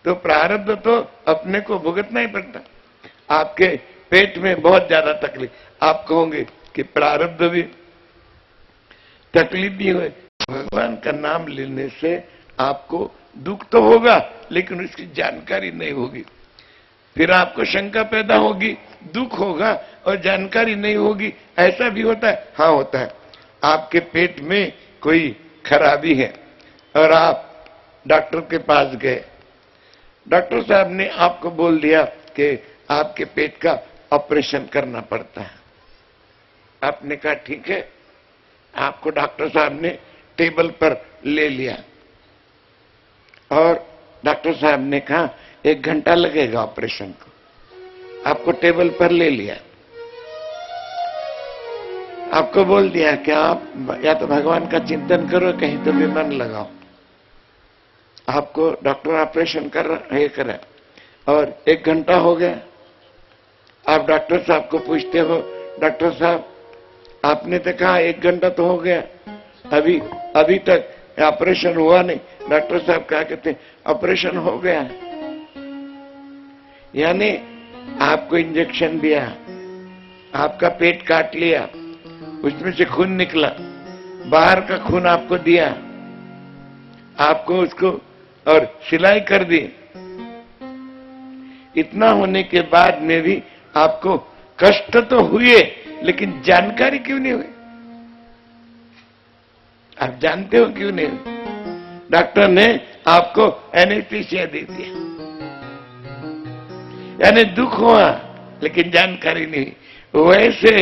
Speaker 1: तो प्रारब्ध तो अपने को भुगतना ही पड़ता। आपके पेट में बहुत ज्यादा तकलीफ, आप कहोगे कि प्रारब्ध भी, तकलीफ भी हुए। भगवान का नाम लेने से आपको दुख तो होगा, लेकिन उसकी जानकारी नहीं होगी। फिर आपको शंका पैदा होगी, दुख होगा और जानकारी नहीं होगी। ऐसा भी होता है? हाँ होता है। आपके पेट में कोई खराबी है और आप डॉक्टर के पास गए, डॉक्टर साहब ने आपको बोल दिया कि आपके पेट का ऑपरेशन करना पड़ता है। आपने कहा ठीक है। आपको डॉक्टर साहब ने टेबल पर ले लिया और डॉक्टर साहब ने कहा 1 घंटा लगेगा ऑपरेशन को। आपको टेबल पर ले लिया, आपको बोल दिया कि आप या तो भगवान का चिंतन करो, कहीं तो भी मन लगाओ। आपको डॉक्टर ऑपरेशन कर रहा है और 1 घंटा हो गया। आप डॉक्टर साहब को पूछते हो, डॉक्टर साहब आपने तो कहा 1 घंटा तो हो गया, अभी तक ऑपरेशन हुआ नहीं। डॉक्टर साहब क्या कहते हैं? ऑपरेशन हो गया। यानी आपको इंजेक्शन दिया, आपका पेट काट लिया, उसमें से खून निकला, बाहर का खून आपको दिया, आपको उसको और सिलाई कर दी। इतना होने के बाद में भी आपको कष्ट तो हुए, लेकिन जानकारी क्यों नहीं हुई? आप जानते हो क्यों नहीं हुई? डॉक्टर ने आपको एनेस्थीसिया दे दिया, यानी दुख हुआ लेकिन जानकारी नहीं। वैसे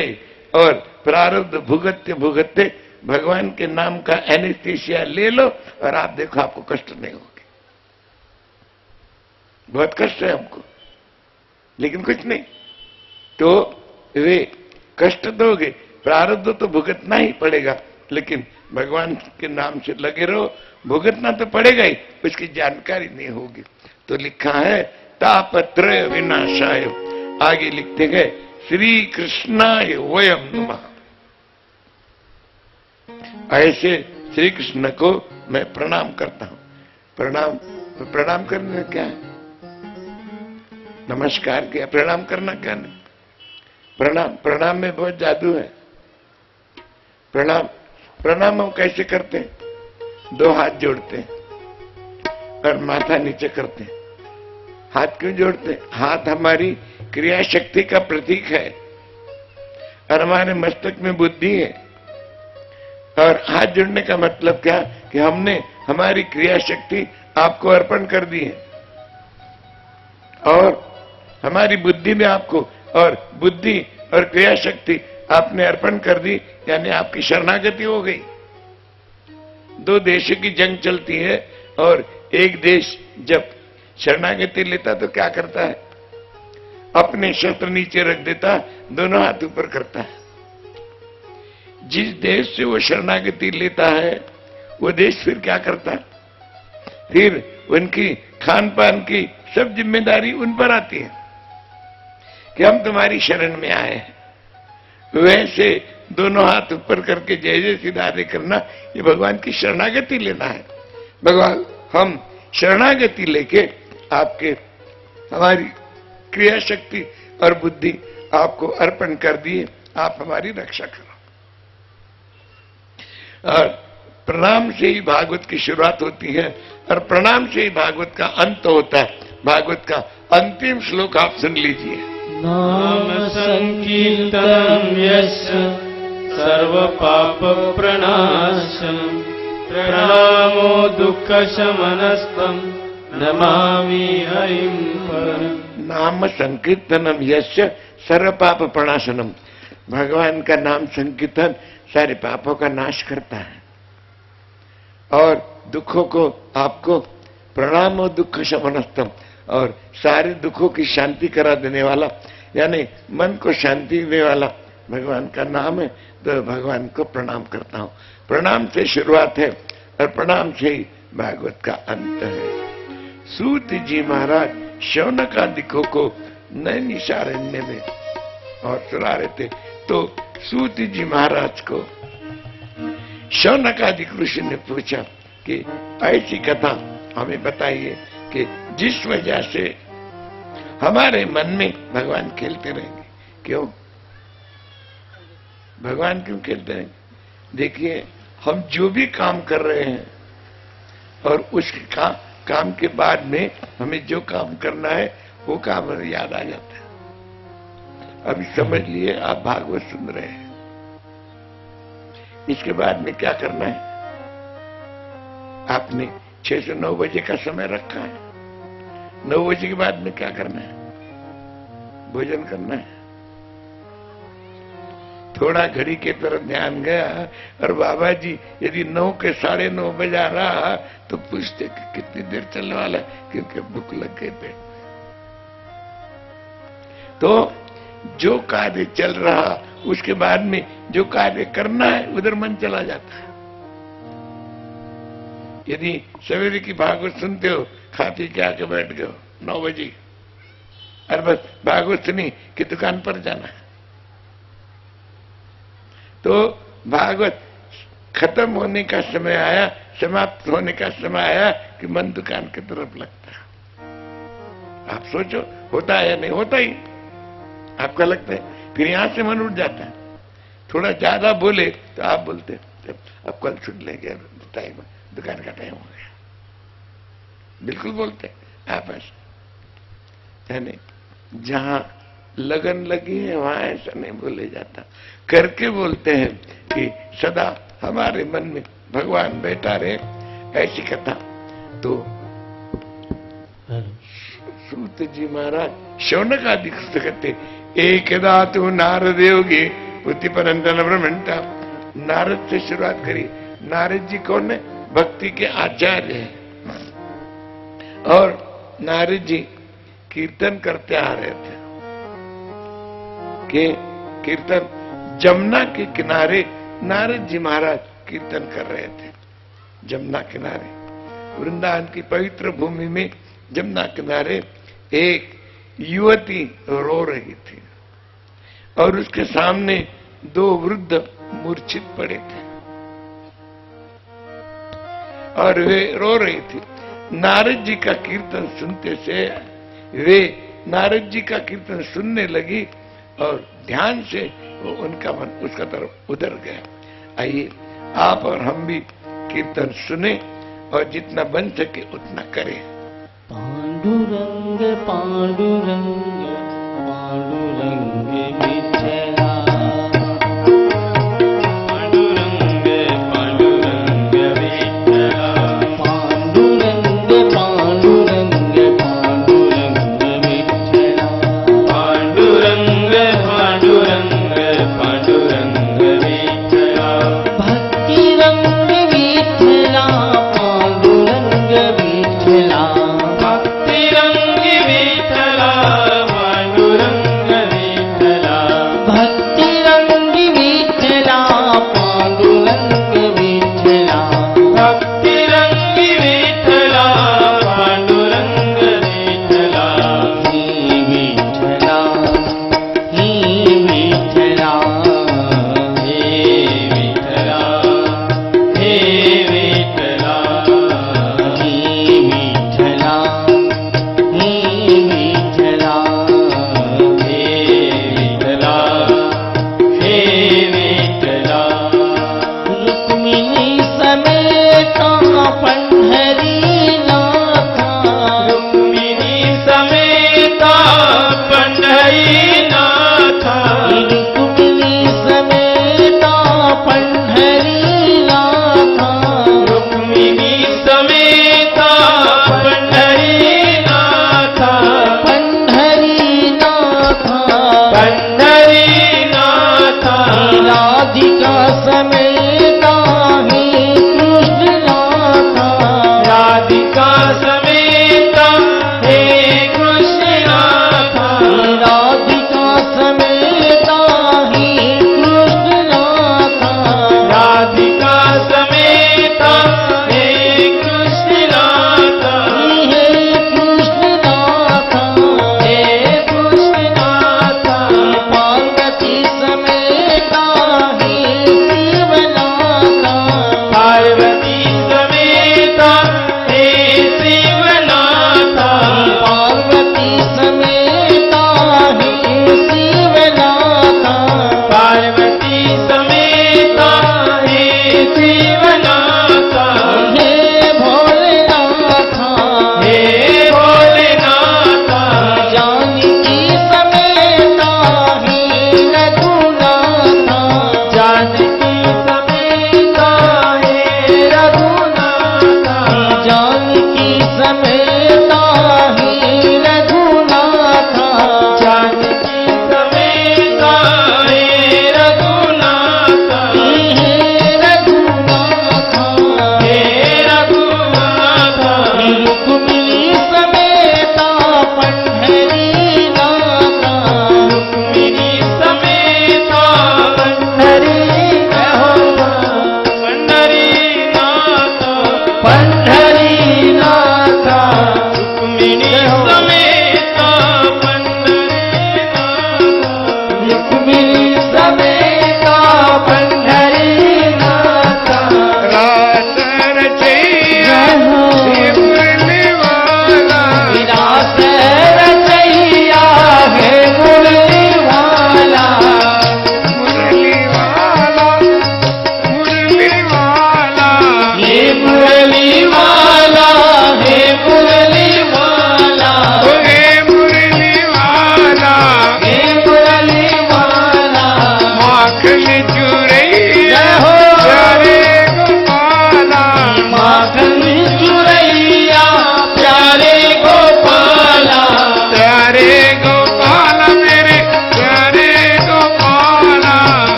Speaker 1: और प्रारब्ध भुगतते भुगतते भगवान के नाम का एनेस्थीसिया ले लो और आप देखो आपको कष्ट नहीं होगा। बहुत कष्ट है हमको, लेकिन कुछ नहीं। तो वे कष्ट दोगे, प्रारब्ध तो भुगतना ही पड़ेगा, लेकिन भगवान के नाम से लगे रहो, भुगतना तो पड़ेगा ही, उसकी जानकारी नहीं होगी। तो लिखा है तापत्रय विनाशाय, आगे लिखते हैं श्री कृष्णाय वयम नमः। ऐसे श्री कृष्ण को मैं प्रणाम करता हूं। प्रणाम करने क्या है? नमस्कार किया, प्रणाम करना क्या नहीं। प्रणाम में बहुत जादू है। प्रणाम हम कैसे करते हैं? दो हाथ जोड़ते हैं और माथा नीचे करते हैं। हाथ क्यों जोड़ते हैं? हाथ हमारी क्रिया शक्ति का प्रतीक है और हमारे मस्तक में बुद्धि है। और हाथ जोड़ने का मतलब क्या? कि हमने हमारी क्रिया शक्ति आपको अर्पण कर दी है और हमारी बुद्धि में आपको, और बुद्धि और क्रिया शक्ति आपने अर्पण कर दी, यानी आपकी शरणागति हो गई। दो देशों की जंग चलती है और एक देश जब शरणागति लेता तो क्या करता है? अपने शस्त्र नीचे रख देता, दोनों हाथ ऊपर करता है। जिस देश से वो शरणागति लेता है वो देश फिर क्या करता है? फिर उनकी खान पान की सब जिम्मेदारी उन पर आती है कि हम तुम्हारी शरण में आए हैं। वैसे दोनों हाथ ऊपर करके जय जय सिधारे करना, ये भगवान की शरणागति लेना है। भगवान हम शरणागति लेके आपके, हमारी क्रिया शक्ति और बुद्धि आपको अर्पण कर दिए, आप हमारी रक्षा करो। और प्रणाम से ही भागवत की शुरुआत होती है और प्रणाम से ही भागवत का अंत होता है। भागवत का अंतिम श्लोक आप सुन लीजिए।
Speaker 2: नाम संकीर्तनम यस्य सर्व पाप प्रणाशम, प्रणामो दुख शमनस्तम नमामि हरिं परम।
Speaker 1: नाम संकीर्तनम यस्य सर्व पाप प्रणाशनम, भगवान का नाम संकीर्तन सारे पापों का नाश करता है और दुखों को आपको, प्रणाम और दुख शमनस्तम, और सारे दुखों की शांति करा देने वाला, यानी मन को शांति देने वाला भगवान का नाम है। तो भगवान को प्रणाम करता हूं। प्रणाम से शुरुआत है और प्रणाम से ही भागवत का अंत है। सूत जी महाराज शौनकादिकों को नैमिषारण्य में और सुना रहे थे, तो सूत जी महाराज को शौनकादि ऋषि ने पूछा कि ऐसी कथा हमें बताइए कि जिस वजह से हमारे मन में भगवान खेलते रहेंगे। क्यों भगवान क्यों खेलते रहेंगे? देखिए, हम जो भी काम कर रहे हैं और उस काम के बाद में हमें जो काम करना है वो काम हमें याद आ जाता है। अभी समझ लिए आप भागवत सुन रहे हैं, इसके बाद में क्या करना है? आपने 6 से 9 बजे का समय रखा है, 9 बजे के बाद में क्या करना है? भोजन करना है। थोड़ा घड़ी के तरफ ध्यान गया और बाबा जी यदि 9 के 9:30 बजा रहा तो पूछते कि कितनी देर चलने वाला है, क्योंकि भूख लग गई पेट। तो जो कार्य चल रहा उसके बाद में जो कार्य करना है उधर मन चला जाता है। यदि सवेरे की भागवत सुनते हो, खाते के आके बैठ गए 9 बजे, और बस भागवत सुनी कि दुकान पर जाना है, तो भागवत खत्म होने का समय आया, समाप्त होने का समय आया कि मन दुकान की तरफ लगता है। आप सोचो होता है या नहीं होता ही? आपका लगता है? फिर यहां से मन उठ जाता है। थोड़ा ज्यादा बोले तो आप बोलते अब कल छूट लेंगे, टाइम दुकान का टाइम हो गया। बिल्कुल बोलते आप ऐसा है नहीं। जहां लगन लगी है वहां ऐसा नहीं बोले जाता, करके बोलते हैं कि सदा हमारे मन में भगवान बैठा रहे, ऐसी कथा। तो सूत जी महाराज शौनक आदि कहते एकदा तो नारद योगी उत्पन्न ब्रह्मंटा। नारद से शुरुआत करी। नारद जी कौन है? भक्ति के आचार्य हैं। और नारद जी कीर्तन करते आ रहे थे कि कीर्तन जमुना के किनारे नारद जी महाराज कीर्तन कर रहे थे। जमुना किनारे वृंदावन की पवित्र भूमि में जमुना किनारे एक युवती रो रही थी और उसके सामने दो वृद्ध मूर्छित पड़े थे और वे रो रही थी। नारद जी का कीर्तन सुनते से वे नारद जी का कीर्तन सुनने लगी और ध्यान से वो उनका मन उसका तरफ उधर गया। आइए आप और हम भी कीर्तन सुने और जितना बन सके उतना करें।
Speaker 2: पांडुरंग पांडुरंग पांडुरंग विठला पांडुरंग पांडुरंग विठला पांडुरंग पांडुरंग पांडुरंग विठला पांडुरंग पांडुरंग पांडुरंग विठला भक्ति रंग विठला पांडुरंग विठला
Speaker 3: विठला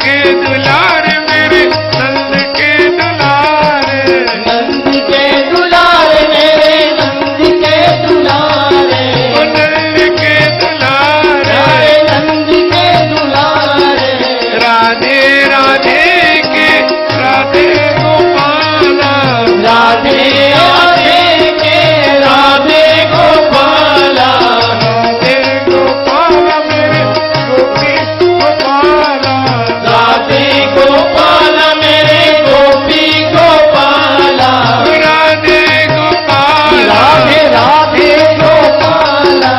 Speaker 1: के दुलार मेरे नंद के दुलार,
Speaker 2: नंद के दुलारे मेरे नंद के दुलारे,
Speaker 1: ओ नंद के दुलार,
Speaker 2: राधे नंद के दुलारे,
Speaker 1: राधे राधे के राधे गोपाला,
Speaker 2: राधे राधे के राधे गोपाला,
Speaker 1: राधे गोपाला मेरे गोपी गोपाला,
Speaker 2: राधे गोपाला मेरे गोपी गोपाला,
Speaker 1: राधे गोपाला,
Speaker 2: राधे राधे गोपाला,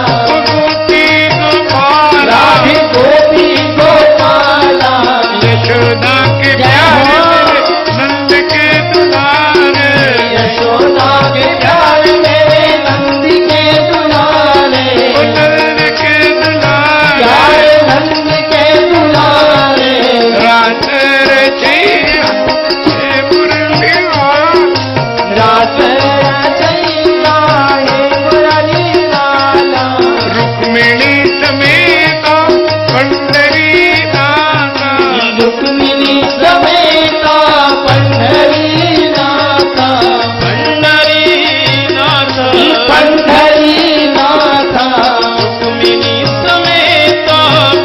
Speaker 1: गोपी गोपाला,
Speaker 2: राधे गोपी गोपाला,
Speaker 1: यशोदा के प्यारे मेरे नंद के दुलार,
Speaker 2: यशोदा के प्यारे मेरे नंद के दुलारे,
Speaker 1: ओ नंद के दुलार,
Speaker 2: प्यारे नंद के दुलारे,
Speaker 1: रात रचैया हे मुरलीवाल,
Speaker 2: रात रचैया हे मुरली लाला,
Speaker 1: रुक्मिणी समेत पंडरी नाथा,
Speaker 2: रुक्मिणी समेता पंढरी नाथा, पंढरी नाथा,
Speaker 3: रुक्मिणी समेत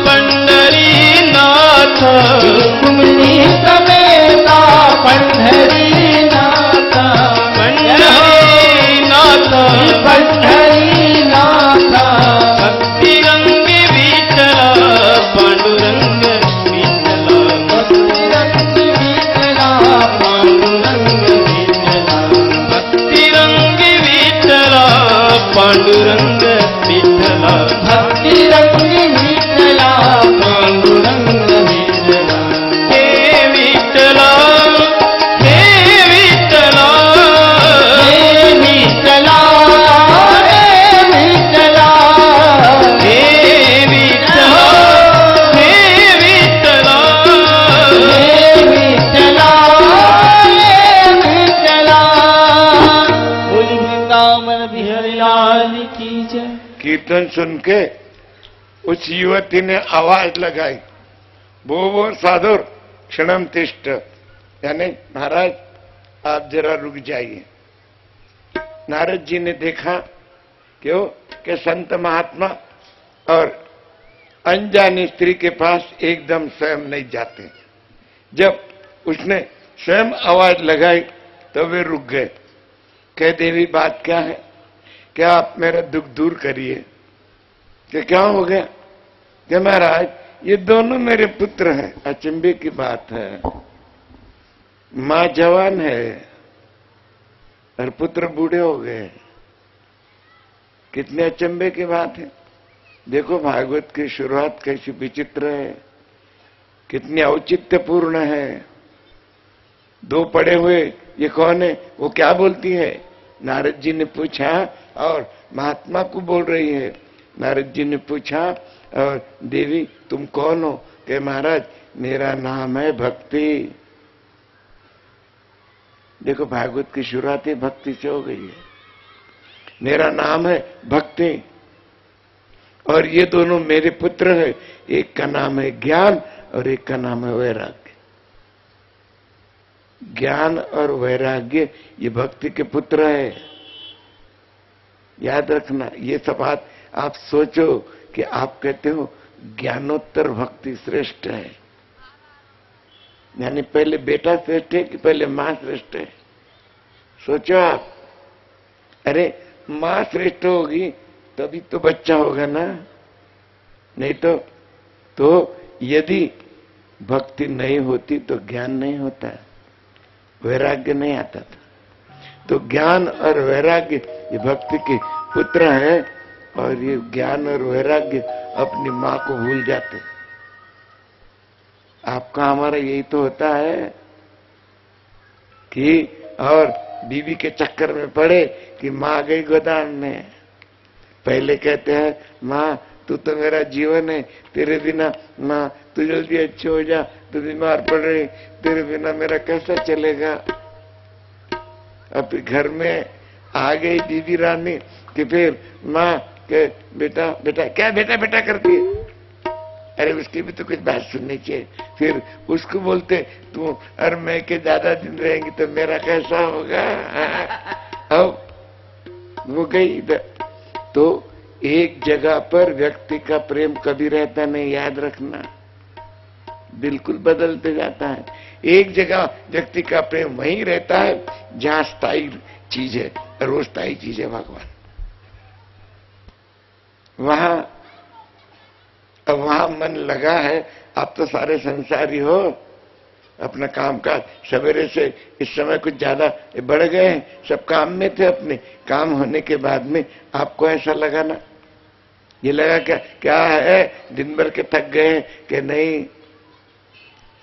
Speaker 3: पंढरीनाथ,
Speaker 2: रुक्मिणी समेता पंढरी नाथा,
Speaker 3: पंढरीनाथ,
Speaker 2: पंढरी नाथा,
Speaker 3: भक्ति रंग विठला पांडुरंग विठला,
Speaker 2: रंग विठला पांडुरंग विठला,
Speaker 3: भक्ति रंग विठला पांडुरंग विठला,
Speaker 2: भक्ति रंग विठला पांडुरंग विठला,
Speaker 3: हे विठला, हे विठला,
Speaker 2: हे विठला, हे विठला,
Speaker 3: हे विठला, हे विठला,
Speaker 2: हे विठला, हे विठला। बोली वृंदावन बिहारी लाल की जय।
Speaker 1: कीर्तन सुन के उस युवती ने आवाज लगाई, वो साधुर क्षणम तिष्ठ, यानी महाराज आप जरा रुक जाइए। नारद जी ने देखा क्यों कि संत महात्मा और अनजानी स्त्री के पास एकदम स्वयं नहीं जाते। जब उसने स्वयं आवाज लगाई तो वे रुक गए। कह देवी बात क्या है, क्या आप मेरा दुख दूर करिए। कि क्या हो गया? कि महाराज ये दोनों मेरे पुत्र हैं। अचंभे की बात है, मां जवान है और पुत्र बूढ़े हो गए। कितने अचंभे की बात है। देखो भागवत की शुरुआत कैसी विचित्र है, कितनी औचित्यपूर्ण है। दो पड़े हुए ये कौन है, वो क्या बोलती है? नारद जी ने पूछा और महात्मा को बोल रही है। नारद जी ने पूछा और देवी तुम कौन हो? कि महाराज मेरा नाम है भक्ति। देखो भागवत की शुरुआत ही भक्ति से हो गई है। मेरा नाम है भक्ति और ये दोनों मेरे पुत्र हैं। एक का नाम है ज्ञान और एक का नाम है वैराग्य। ज्ञान और वैराग्य ये भक्ति के पुत्र है। याद रखना ये सब बात। आप सोचो कि आप कहते हो ज्ञानोत्तर भक्ति श्रेष्ठ है, यानी पहले बेटा श्रेष्ठ है कि पहले मां श्रेष्ठ है? सोचो आप। अरे मां श्रेष्ठ होगी तभी तो बच्चा होगा ना, नहीं तो यदि भक्ति नहीं होती तो ज्ञान नहीं होता, वैराग्य नहीं आता था। तो ज्ञान और वैराग्य ये भक्ति के पुत्र है और ये ज्ञान और वैराग्य अपनी मां को भूल जाते। आपका हमारा यही तो होता है कि और बीवी के चक्कर में पड़े कि मां आ गई गोदाम में। पहले कहते हैं मां तू तो मेरा जीवन है, तेरे बिना मां तू जल्दी अच्छी हो जा, तू बीमार पड़ रही, तेरे बिना मेरा कैसा चलेगा। अब घर में आ गई बीबी रानी कि फिर मां के बेटा बेटा क्या बेटा बेटा करती है। अरे उसकी भी तो कुछ बात सुननी चाहिए। फिर उसको बोलते तू और मैं के ज्यादा दिन रहेंगी तो मेरा कैसा होगा। अब वो गई इधर। तो एक जगह पर व्यक्ति का प्रेम कभी रहता नहीं, याद रखना, बिल्कुल बदलते जाता है। एक जगह व्यक्ति का प्रेम वहीं रहता है जहां स्थायी चीज है, रोज स्थायी चीज है भगवान। वहां मन लगा है। आप तो सारे संसारी हो, अपना काम काज सवेरे से इस समय कुछ ज्यादा बढ़ गए हैं, सब काम में थे अपने। काम होने के बाद में आपको ऐसा लगा ना, ये लगा क्या है, दिन भर के थक गए हैं कि नहीं,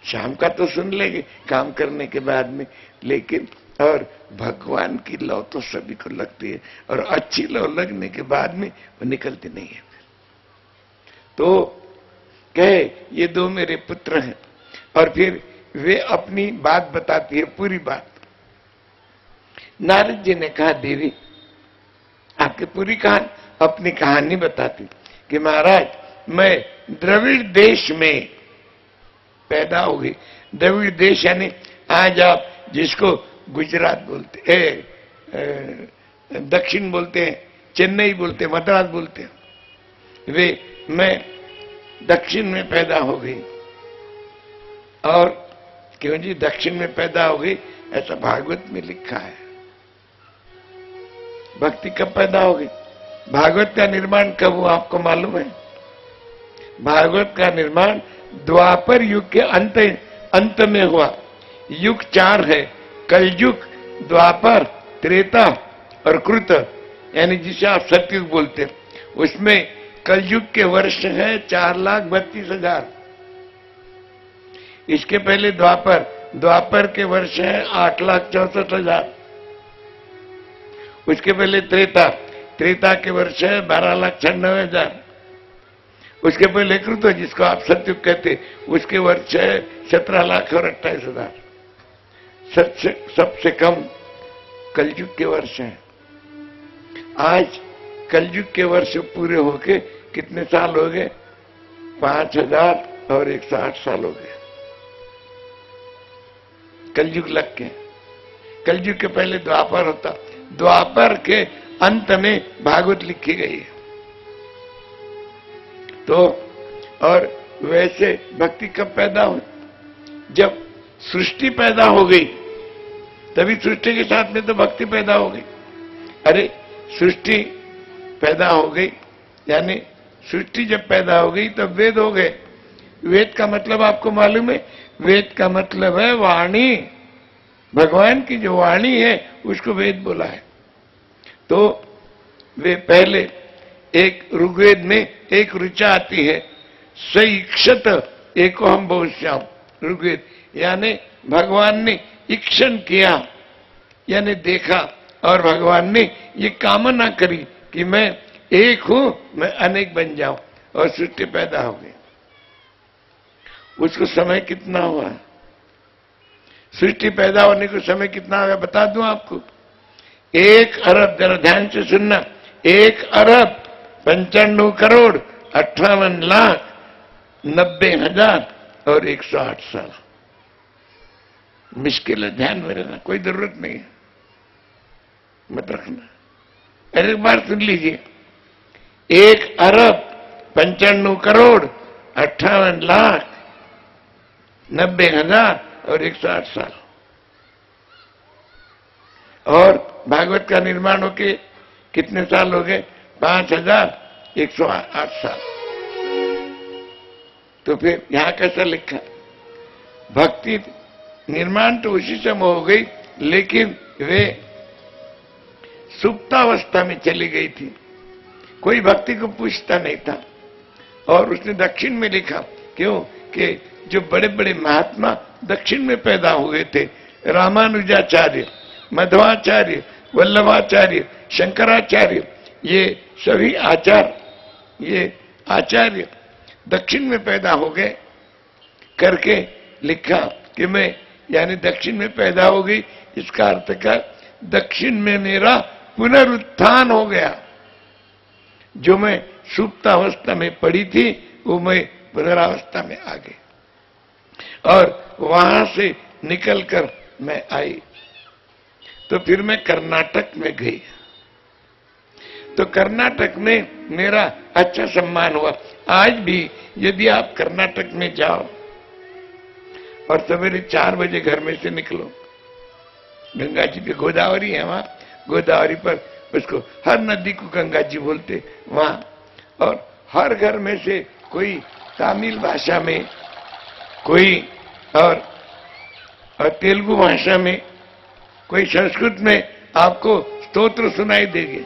Speaker 1: शाम का तो सुन लेंगे काम करने के बाद में। लेकिन और भगवान की लौ तो सभी को लगती है, और अच्छी लौ लगने के बाद में वो निकलती नहीं है। तो कहे ये दो मेरे पुत्र हैं, और फिर वे अपनी बात बताती है, पूरी बात। नारद जी ने कहा देवी आपकी पूरी कहानी, अपनी कहानी बताती कि महाराज मैं द्रविड़ देश में पैदा हो गई। द्रविड़ देश यानी आज आप जिसको गुजरात बोलते दक्षिण बोलते हैं, चेन्नई बोलते हैं, मद्रास बोलते हैं, वे मैं दक्षिण में पैदा हो गई। और क्यों जी दक्षिण में पैदा हो गई, ऐसा भागवत में लिखा है। भक्ति कब पैदा हो गई? भागवत का निर्माण कब हुआ आपको मालूम है? भागवत का निर्माण द्वापर युग के अंत में हुआ। युग 4 है, कलयुग, द्वापर, त्रेता और कृत, यानी जिसे आप सतयुग बोलते हैं। उसमें कलयुग के वर्ष है 4,32,000। इसके पहले द्वापर के वर्ष है 8,64,000। उसके पहले त्रेता के वर्ष है 12,96,000। उसके पहले कृत जिसको आप सतयुग कहते, उसके वर्ष है 17,28,000। सबसे कम कलयुग के वर्ष हैं। आज कलयुग के वर्ष पूरे होके कितने साल हो गए? 5,001 साल हो गए कलयुग लग के। कलयुग के पहले द्वापर होता, द्वापर के अंत में भागवत लिखी गई है। तो और वैसे भक्ति कब पैदा हुई? जब सृष्टि पैदा हो गई, तभी सृष्टि के साथ में तो भक्ति पैदा हो गई। अरे सृष्टि पैदा हो गई, यानी सृष्टि जब पैदा हो गई तब वेद हो गए। वेद का मतलब आपको मालूम है? वेद का मतलब है वाणी। भगवान की जो वाणी है उसको वेद बोला है। तो वे पहले एक ऋग्वेद में एक ऋचा आती है, सईक्षत एको हम बहुश्याम। ऋग्वेद यानी भगवान ने ईक्षण किया, यानी देखा, और भगवान ने ये कामना करी कि मैं एक हूं, मैं अनेक बन जाऊं, और सृष्टि पैदा हो गई। उसको समय कितना हुआ? सृष्टि पैदा होने को समय कितना हुआ बता दूं आपको। 1 अरब, जरा ध्यान से सुनना, 1 अरब 95 करोड़ 58,90,108 साल। मुश्किल है, ध्यान में रहना, कोई जरूरत नहीं है, मत रखना। अरे एक बार सुन लीजिए, 1 अरब 95 करोड़ 58,90,108 साल। और भागवत का निर्माण होके कितने साल हो गए? 5,108 साल। तो फिर यहां कैसा लिखा? भक्ति निर्माण तो उसी समय हो गई, लेकिन वे सुप्तावस्था में चली गई थी, कोई भक्ति को पूछता नहीं था। और उसने दक्षिण में लिखा, क्यों कि जो बड़े बड़े महात्मा दक्षिण में पैदा हुए थे, रामानुजाचार्य, मध्वाचार्य, वल्लभाचार्य, शंकराचार्य, ये सभी आचार्य दक्षिण में पैदा हो गए करके लिखा कि मैं, यानी दक्षिण में पैदा हो गई, इसका अर्थ का दक्षिण में मेरा पुनरुत्थान हो गया। जो मैं सुप्तावस्था में पड़ी थी वो मैं पुनरावस्था में आ गए। और वहां से निकलकर मैं आई तो फिर मैं कर्नाटक में गई। तो कर्नाटक में मेरा अच्छा सम्मान हुआ। आज भी यदि आप कर्नाटक में जाओ और सवेरे 4 बजे घर में से निकलो, गंगा जी पे गोदावरी है वहां, गोदावरी पर उसको हर नदी को गंगा जी बोलते वहां, और हर घर में से कोई तमिल भाषा में, कोई और तेलुगु भाषा में, कोई संस्कृत में आपको स्तोत्र सुनाई देंगे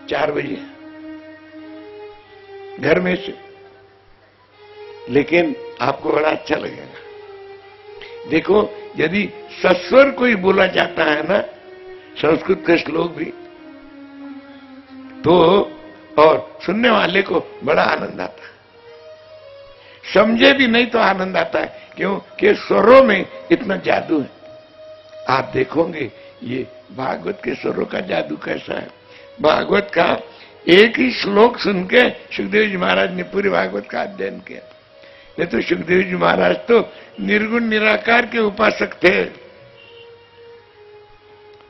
Speaker 1: 4 बजे घर में से। लेकिन आपको बड़ा अच्छा लगेगा। देखो, यदि सस्वर कोई बोला जाता है ना, संस्कृत के श्लोक भी, तो और सुनने वाले को बड़ा आनंद आता है। समझे भी नहीं तो आनंद आता है, क्योंकि स्वरों में इतना जादू है। आप देखोगे ये भागवत के स्वरों का जादू कैसा है। भागवत का एक ही श्लोक सुन के सुखदेव जी महाराज ने पूरे भागवत का अध्ययन किया। नहीं तो सुखदेव जी महाराज तो निर्गुण निराकार के उपासक थे,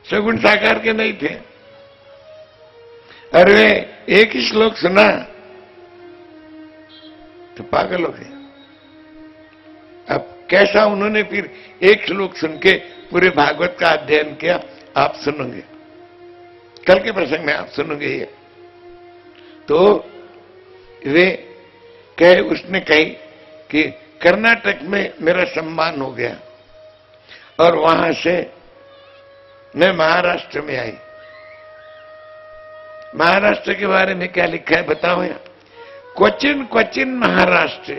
Speaker 1: सगुण साकार के नहीं थे। अरे एक ही श्लोक सुना तो पागल हो गए। अब कैसा उन्होंने फिर एक श्लोक सुन के पूरे भागवत का अध्ययन किया, आप सुनोगे कल के प्रसंग में, आप सुनोगे ये। तो वे कहे, उसने कही कि कर्नाटक में मेरा सम्मान हो गया और वहां से मैं महाराष्ट्र में आई। महाराष्ट्र के बारे में क्या लिखा है बताओ यार। क्वचिन क्वचिन महाराष्ट्र,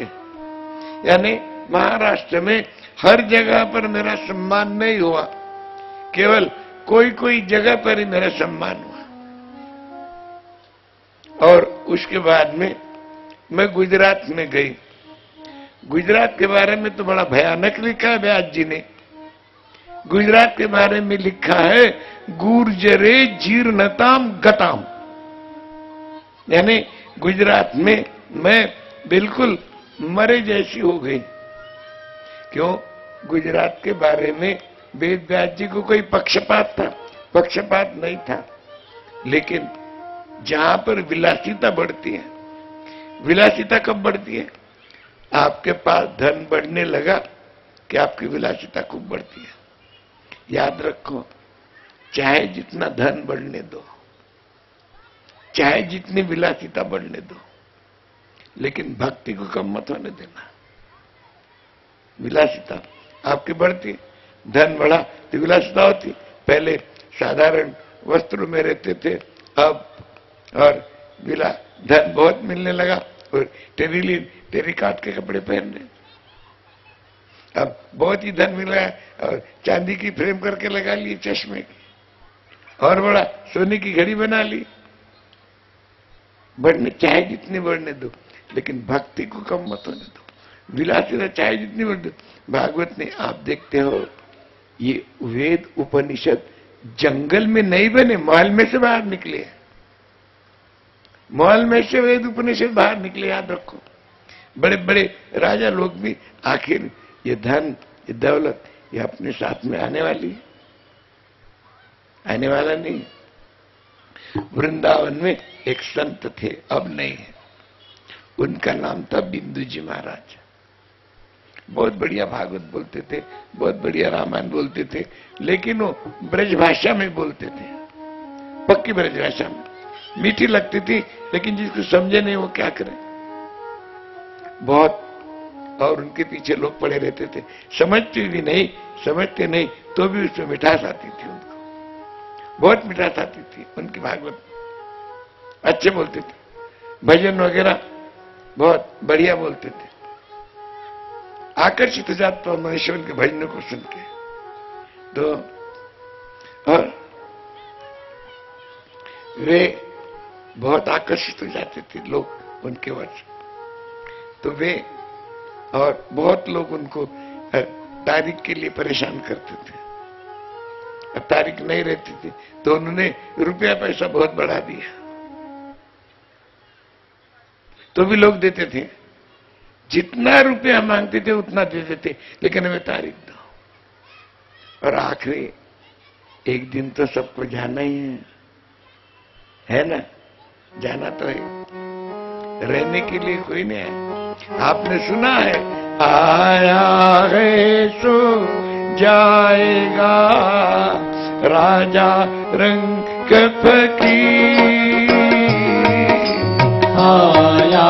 Speaker 1: यानी महाराष्ट्र में हर जगह पर मेरा सम्मान नहीं हुआ, केवल कोई कोई जगह पर ही मेरा सम्मान हुआ। और उसके बाद में मैं गुजरात में गई। गुजरात के बारे में तो बड़ा भयानक लिखा है व्यास जी ने। गुजरात के बारे में लिखा है, गुर्जरे जीर्णताम गताम, यानी गुजरात में मैं बिल्कुल मरे जैसी हो गई। क्यों? गुजरात के बारे में वेद व्यास जी को कोई पक्षपात था? पक्षपात नहीं था, लेकिन जहां पर विलासिता बढ़ती है, विलासिता कब बढ़ती है? आपके पास धन बढ़ने लगा कि आपकी विलासिता खूब बढ़ती है। याद रखो, चाहे जितना धन बढ़ने दो, चाहे जितनी विलासिता बढ़ने दो, लेकिन भक्ति को कम मत होने देना। विलासिता आपकी बढ़ती, धन बढ़ा तो विलासिता होती। पहले साधारण वस्त्र में रहते थे, अब और धन बहुत मिलने लगा और टेरिकाट के कपड़े पहन रहे। अब बहुत ही धन मिला है और चांदी की फ्रेम करके लगा लिए चश्मे की, और बड़ा सोने की घड़ी बना ली। बढ़ने चाहे जितनी बढ़ने दो, लेकिन भक्ति को कम मत होने दो। विलासिता चाहे जितनी बढ़ दो। भागवत ने, आप देखते हो, ये वेद उपनिषद जंगल में नहीं बने, महल में से बाहर निकले। महल में से वेद उपनिषद बाहर निकले, याद रखो। बड़े बड़े राजा लोग भी आखिर ये धन, ये दौलत, ये अपने साथ में आने वाली है, आने वाला नहीं। वृंदावन में एक संत थे, अब नहीं है, उनका नाम था बिंदु जी महाराज। बहुत बढ़िया भागवत बोलते थे, बहुत बढ़िया रामायण बोलते थे, लेकिन वो ब्रज भाषा में बोलते थे, पक्की ब्रज भाषा में। मीठी लगती थी, लेकिन जिसको समझे नहीं वो क्या करे। बहुत, और उनके पीछे लोग पड़े रहते थे, समझते समझते नहीं तो भी उसमें मिठास आती थी उनको, बहुत मिठास आती थी उनकी भागवत। अच्छे बोलते थे, भजन वगैरह बहुत बढ़िया बोलते थे। आकर्षित हो जाता हूं महेश्वर के भजनों को सुन के। तो और वे बहुत आकर्षित हो जाते थे लोग उनके वश। तो वे और बहुत लोग उनको तारीख के लिए परेशान करते थे। अब तारीख नहीं रहती थी तो उन्होंने रुपया पैसा बहुत बढ़ा दिया। तो भी लोग देते थे, जितना रुपया मांगते थे उतना दे देते, लेकिन हमें तारीख दो। और आखिरी एक दिन तो सबको जाना ही है ना, जाना तो है, रहने के लिए कोई नहीं है। आपने सुना है, आया है सो जाएगा राजा रंग फकीर,
Speaker 2: आया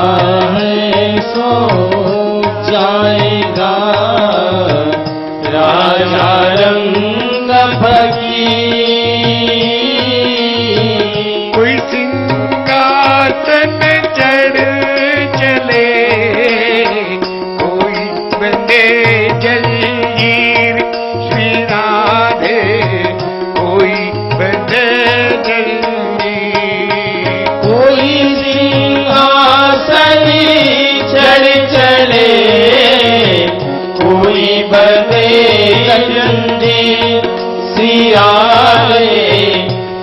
Speaker 2: है सो जाएगा राजा रंग फकीर।
Speaker 1: कोई सिंहासन चढ़ चले, कोई बंदे जंजीर श्री राधे, कोई बंदे जंजीर।
Speaker 2: कोई सिंहासन चढ़ चले, कोई बंदे जंजीर श्री राधे,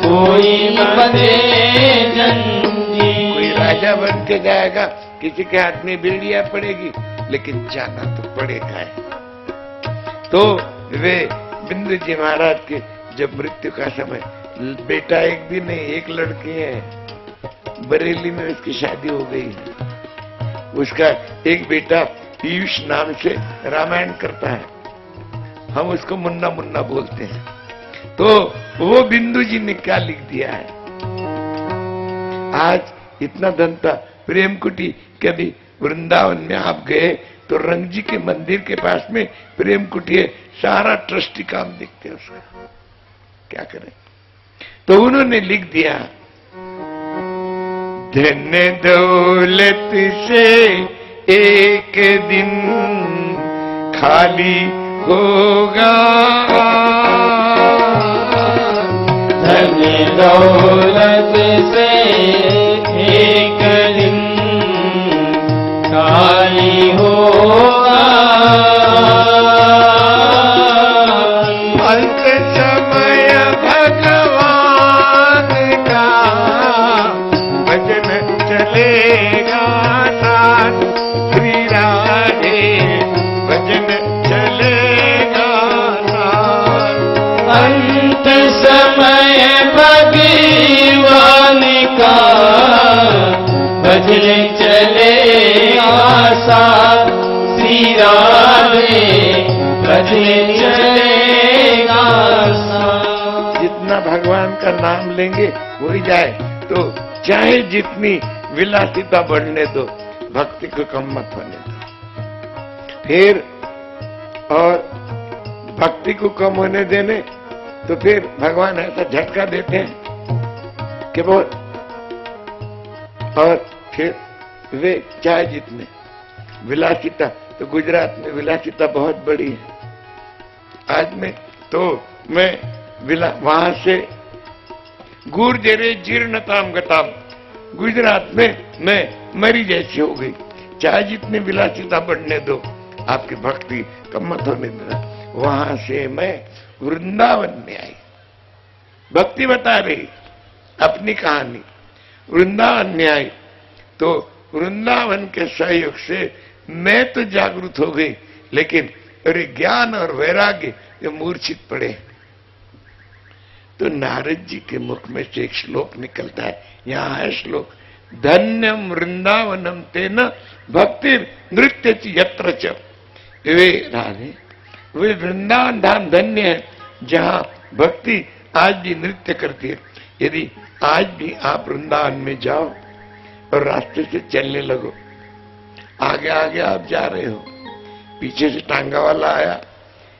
Speaker 2: कोई बंदे जंजीर।
Speaker 1: कोई राजा बन के जाएगा, किसी के हाथ में बेड़िया पड़ेगी, लेकिन जाना तो पड़ेगा है। तो वे बिंदु जी महाराज के जब मृत्यु का समय, बेटा एक भी नहीं, एक लड़की है, बरेली में उसकी शादी हो गई है। उसका एक बेटा पीयूष नाम से रामायण करता है, हम उसको मुन्ना मुन्ना बोलते हैं। तो वो बिंदु जी ने क्या लिख दिया है, आज इतना धन था, प्रेम कुटी, कभी वृंदावन में आप गए तो रंग जी के मंदिर के पास में प्रेम कुटी है, सारा ट्रस्टी काम देखते हैं उसका, क्या करें। तो उन्होंने लिख दिया, धन दौलत से एक दिन खाली होगा,
Speaker 2: धन दौलत से एक दिन खाली होगा।
Speaker 1: अंत समय भगवान का भजन चलेगा साथ, श्री राधे भजन चलेगा साथ।
Speaker 2: अंत समय भगवान का भजन चलेगा साथ, श्री राधे भजन चलेगा साथ।
Speaker 1: जितना भगवान का नाम लेंगे हो ही जाए, तो चाहे जितनी विलासिता बढ़ने दो, भक्ति को कम मत होने दो। फिर और भक्ति को कम होने देने तो फिर भगवान ऐसा झटका देते हैं कि बोल, और फिर वे चाहे जितने विलासिता, तो गुजरात में विलासिता बहुत बड़ी है। आज में तो मैं वहां से गुर्जरे जीर्णताम गताम, गुजरात में मैं मरी जैसी हो गई। चाहे जितनी विलासिता बढ़ने दो, आपकी भक्ति कम मत होने देना। वहां से मैं वृंदावन में आई, भक्ति बता रही अपनी कहानी। वृंदावन में आई तो वृंदावन के सहयोग से मैं तो जागृत हो गई, लेकिन अरे ज्ञान और वैराग्य ये मूर्छित पड़े। तो नारद जी के मुख में से एक श्लोक निकलता है, यहां है श्लोक, धन्यम वृंदावनम तेन भक्ति नृत्य यत्र च। वे राधे, वे वृंदावन धाम धन्य है जहां भक्ति आज भी नृत्य करती है। यदि आज भी आप वृंदावन में जाओ और रास्ते से चलने लगो, आगे आगे आप जा रहे हो, पीछे से टांगा वाला आया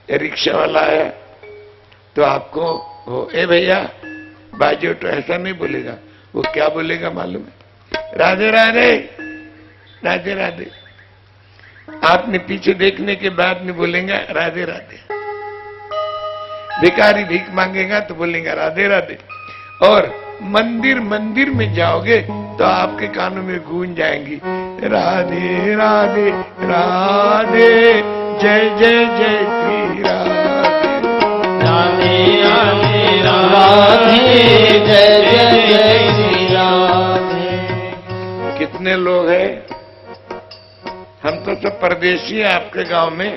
Speaker 1: या रिक्शा वाला आया, तो आपको वो ए भैया बाजो, तो ऐसा नहीं बोलेगा, वो क्या बोलेगा मालूम है, राधे राधे राधे राधे। आपने पीछे देखने के बाद में बोलेंगे राधे राधे। भिखारी भीख मांगेगा तो बोलेंगे राधे राधे। और मंदिर मंदिर में जाओगे तो आपके कानों में गूंज जाएंगी राधे राधे राधे, जय जय जय श्री राधे,
Speaker 2: राधे राधे राधे, जय जय जय श्री राधे।
Speaker 1: कितने लोग हैं? हम तो सब परदेशी हैं आपके गांव में,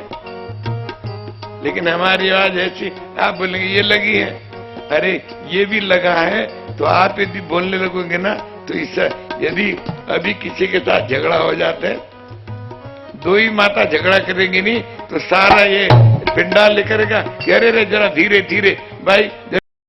Speaker 1: लेकिन हमारी आवाज ऐसी, आप बोलेंगे ये लगी है, अरे ये भी लगा है। तो आप यदि बोलने लगोगे ना, तो इस यदि अभी किसी के साथ झगड़ा हो जाता है, दो ही माता झगड़ा करेंगी नहीं, तो सारा ये पिंडाल लेकर कि अरे रे जरा धीरे धीरे भाई।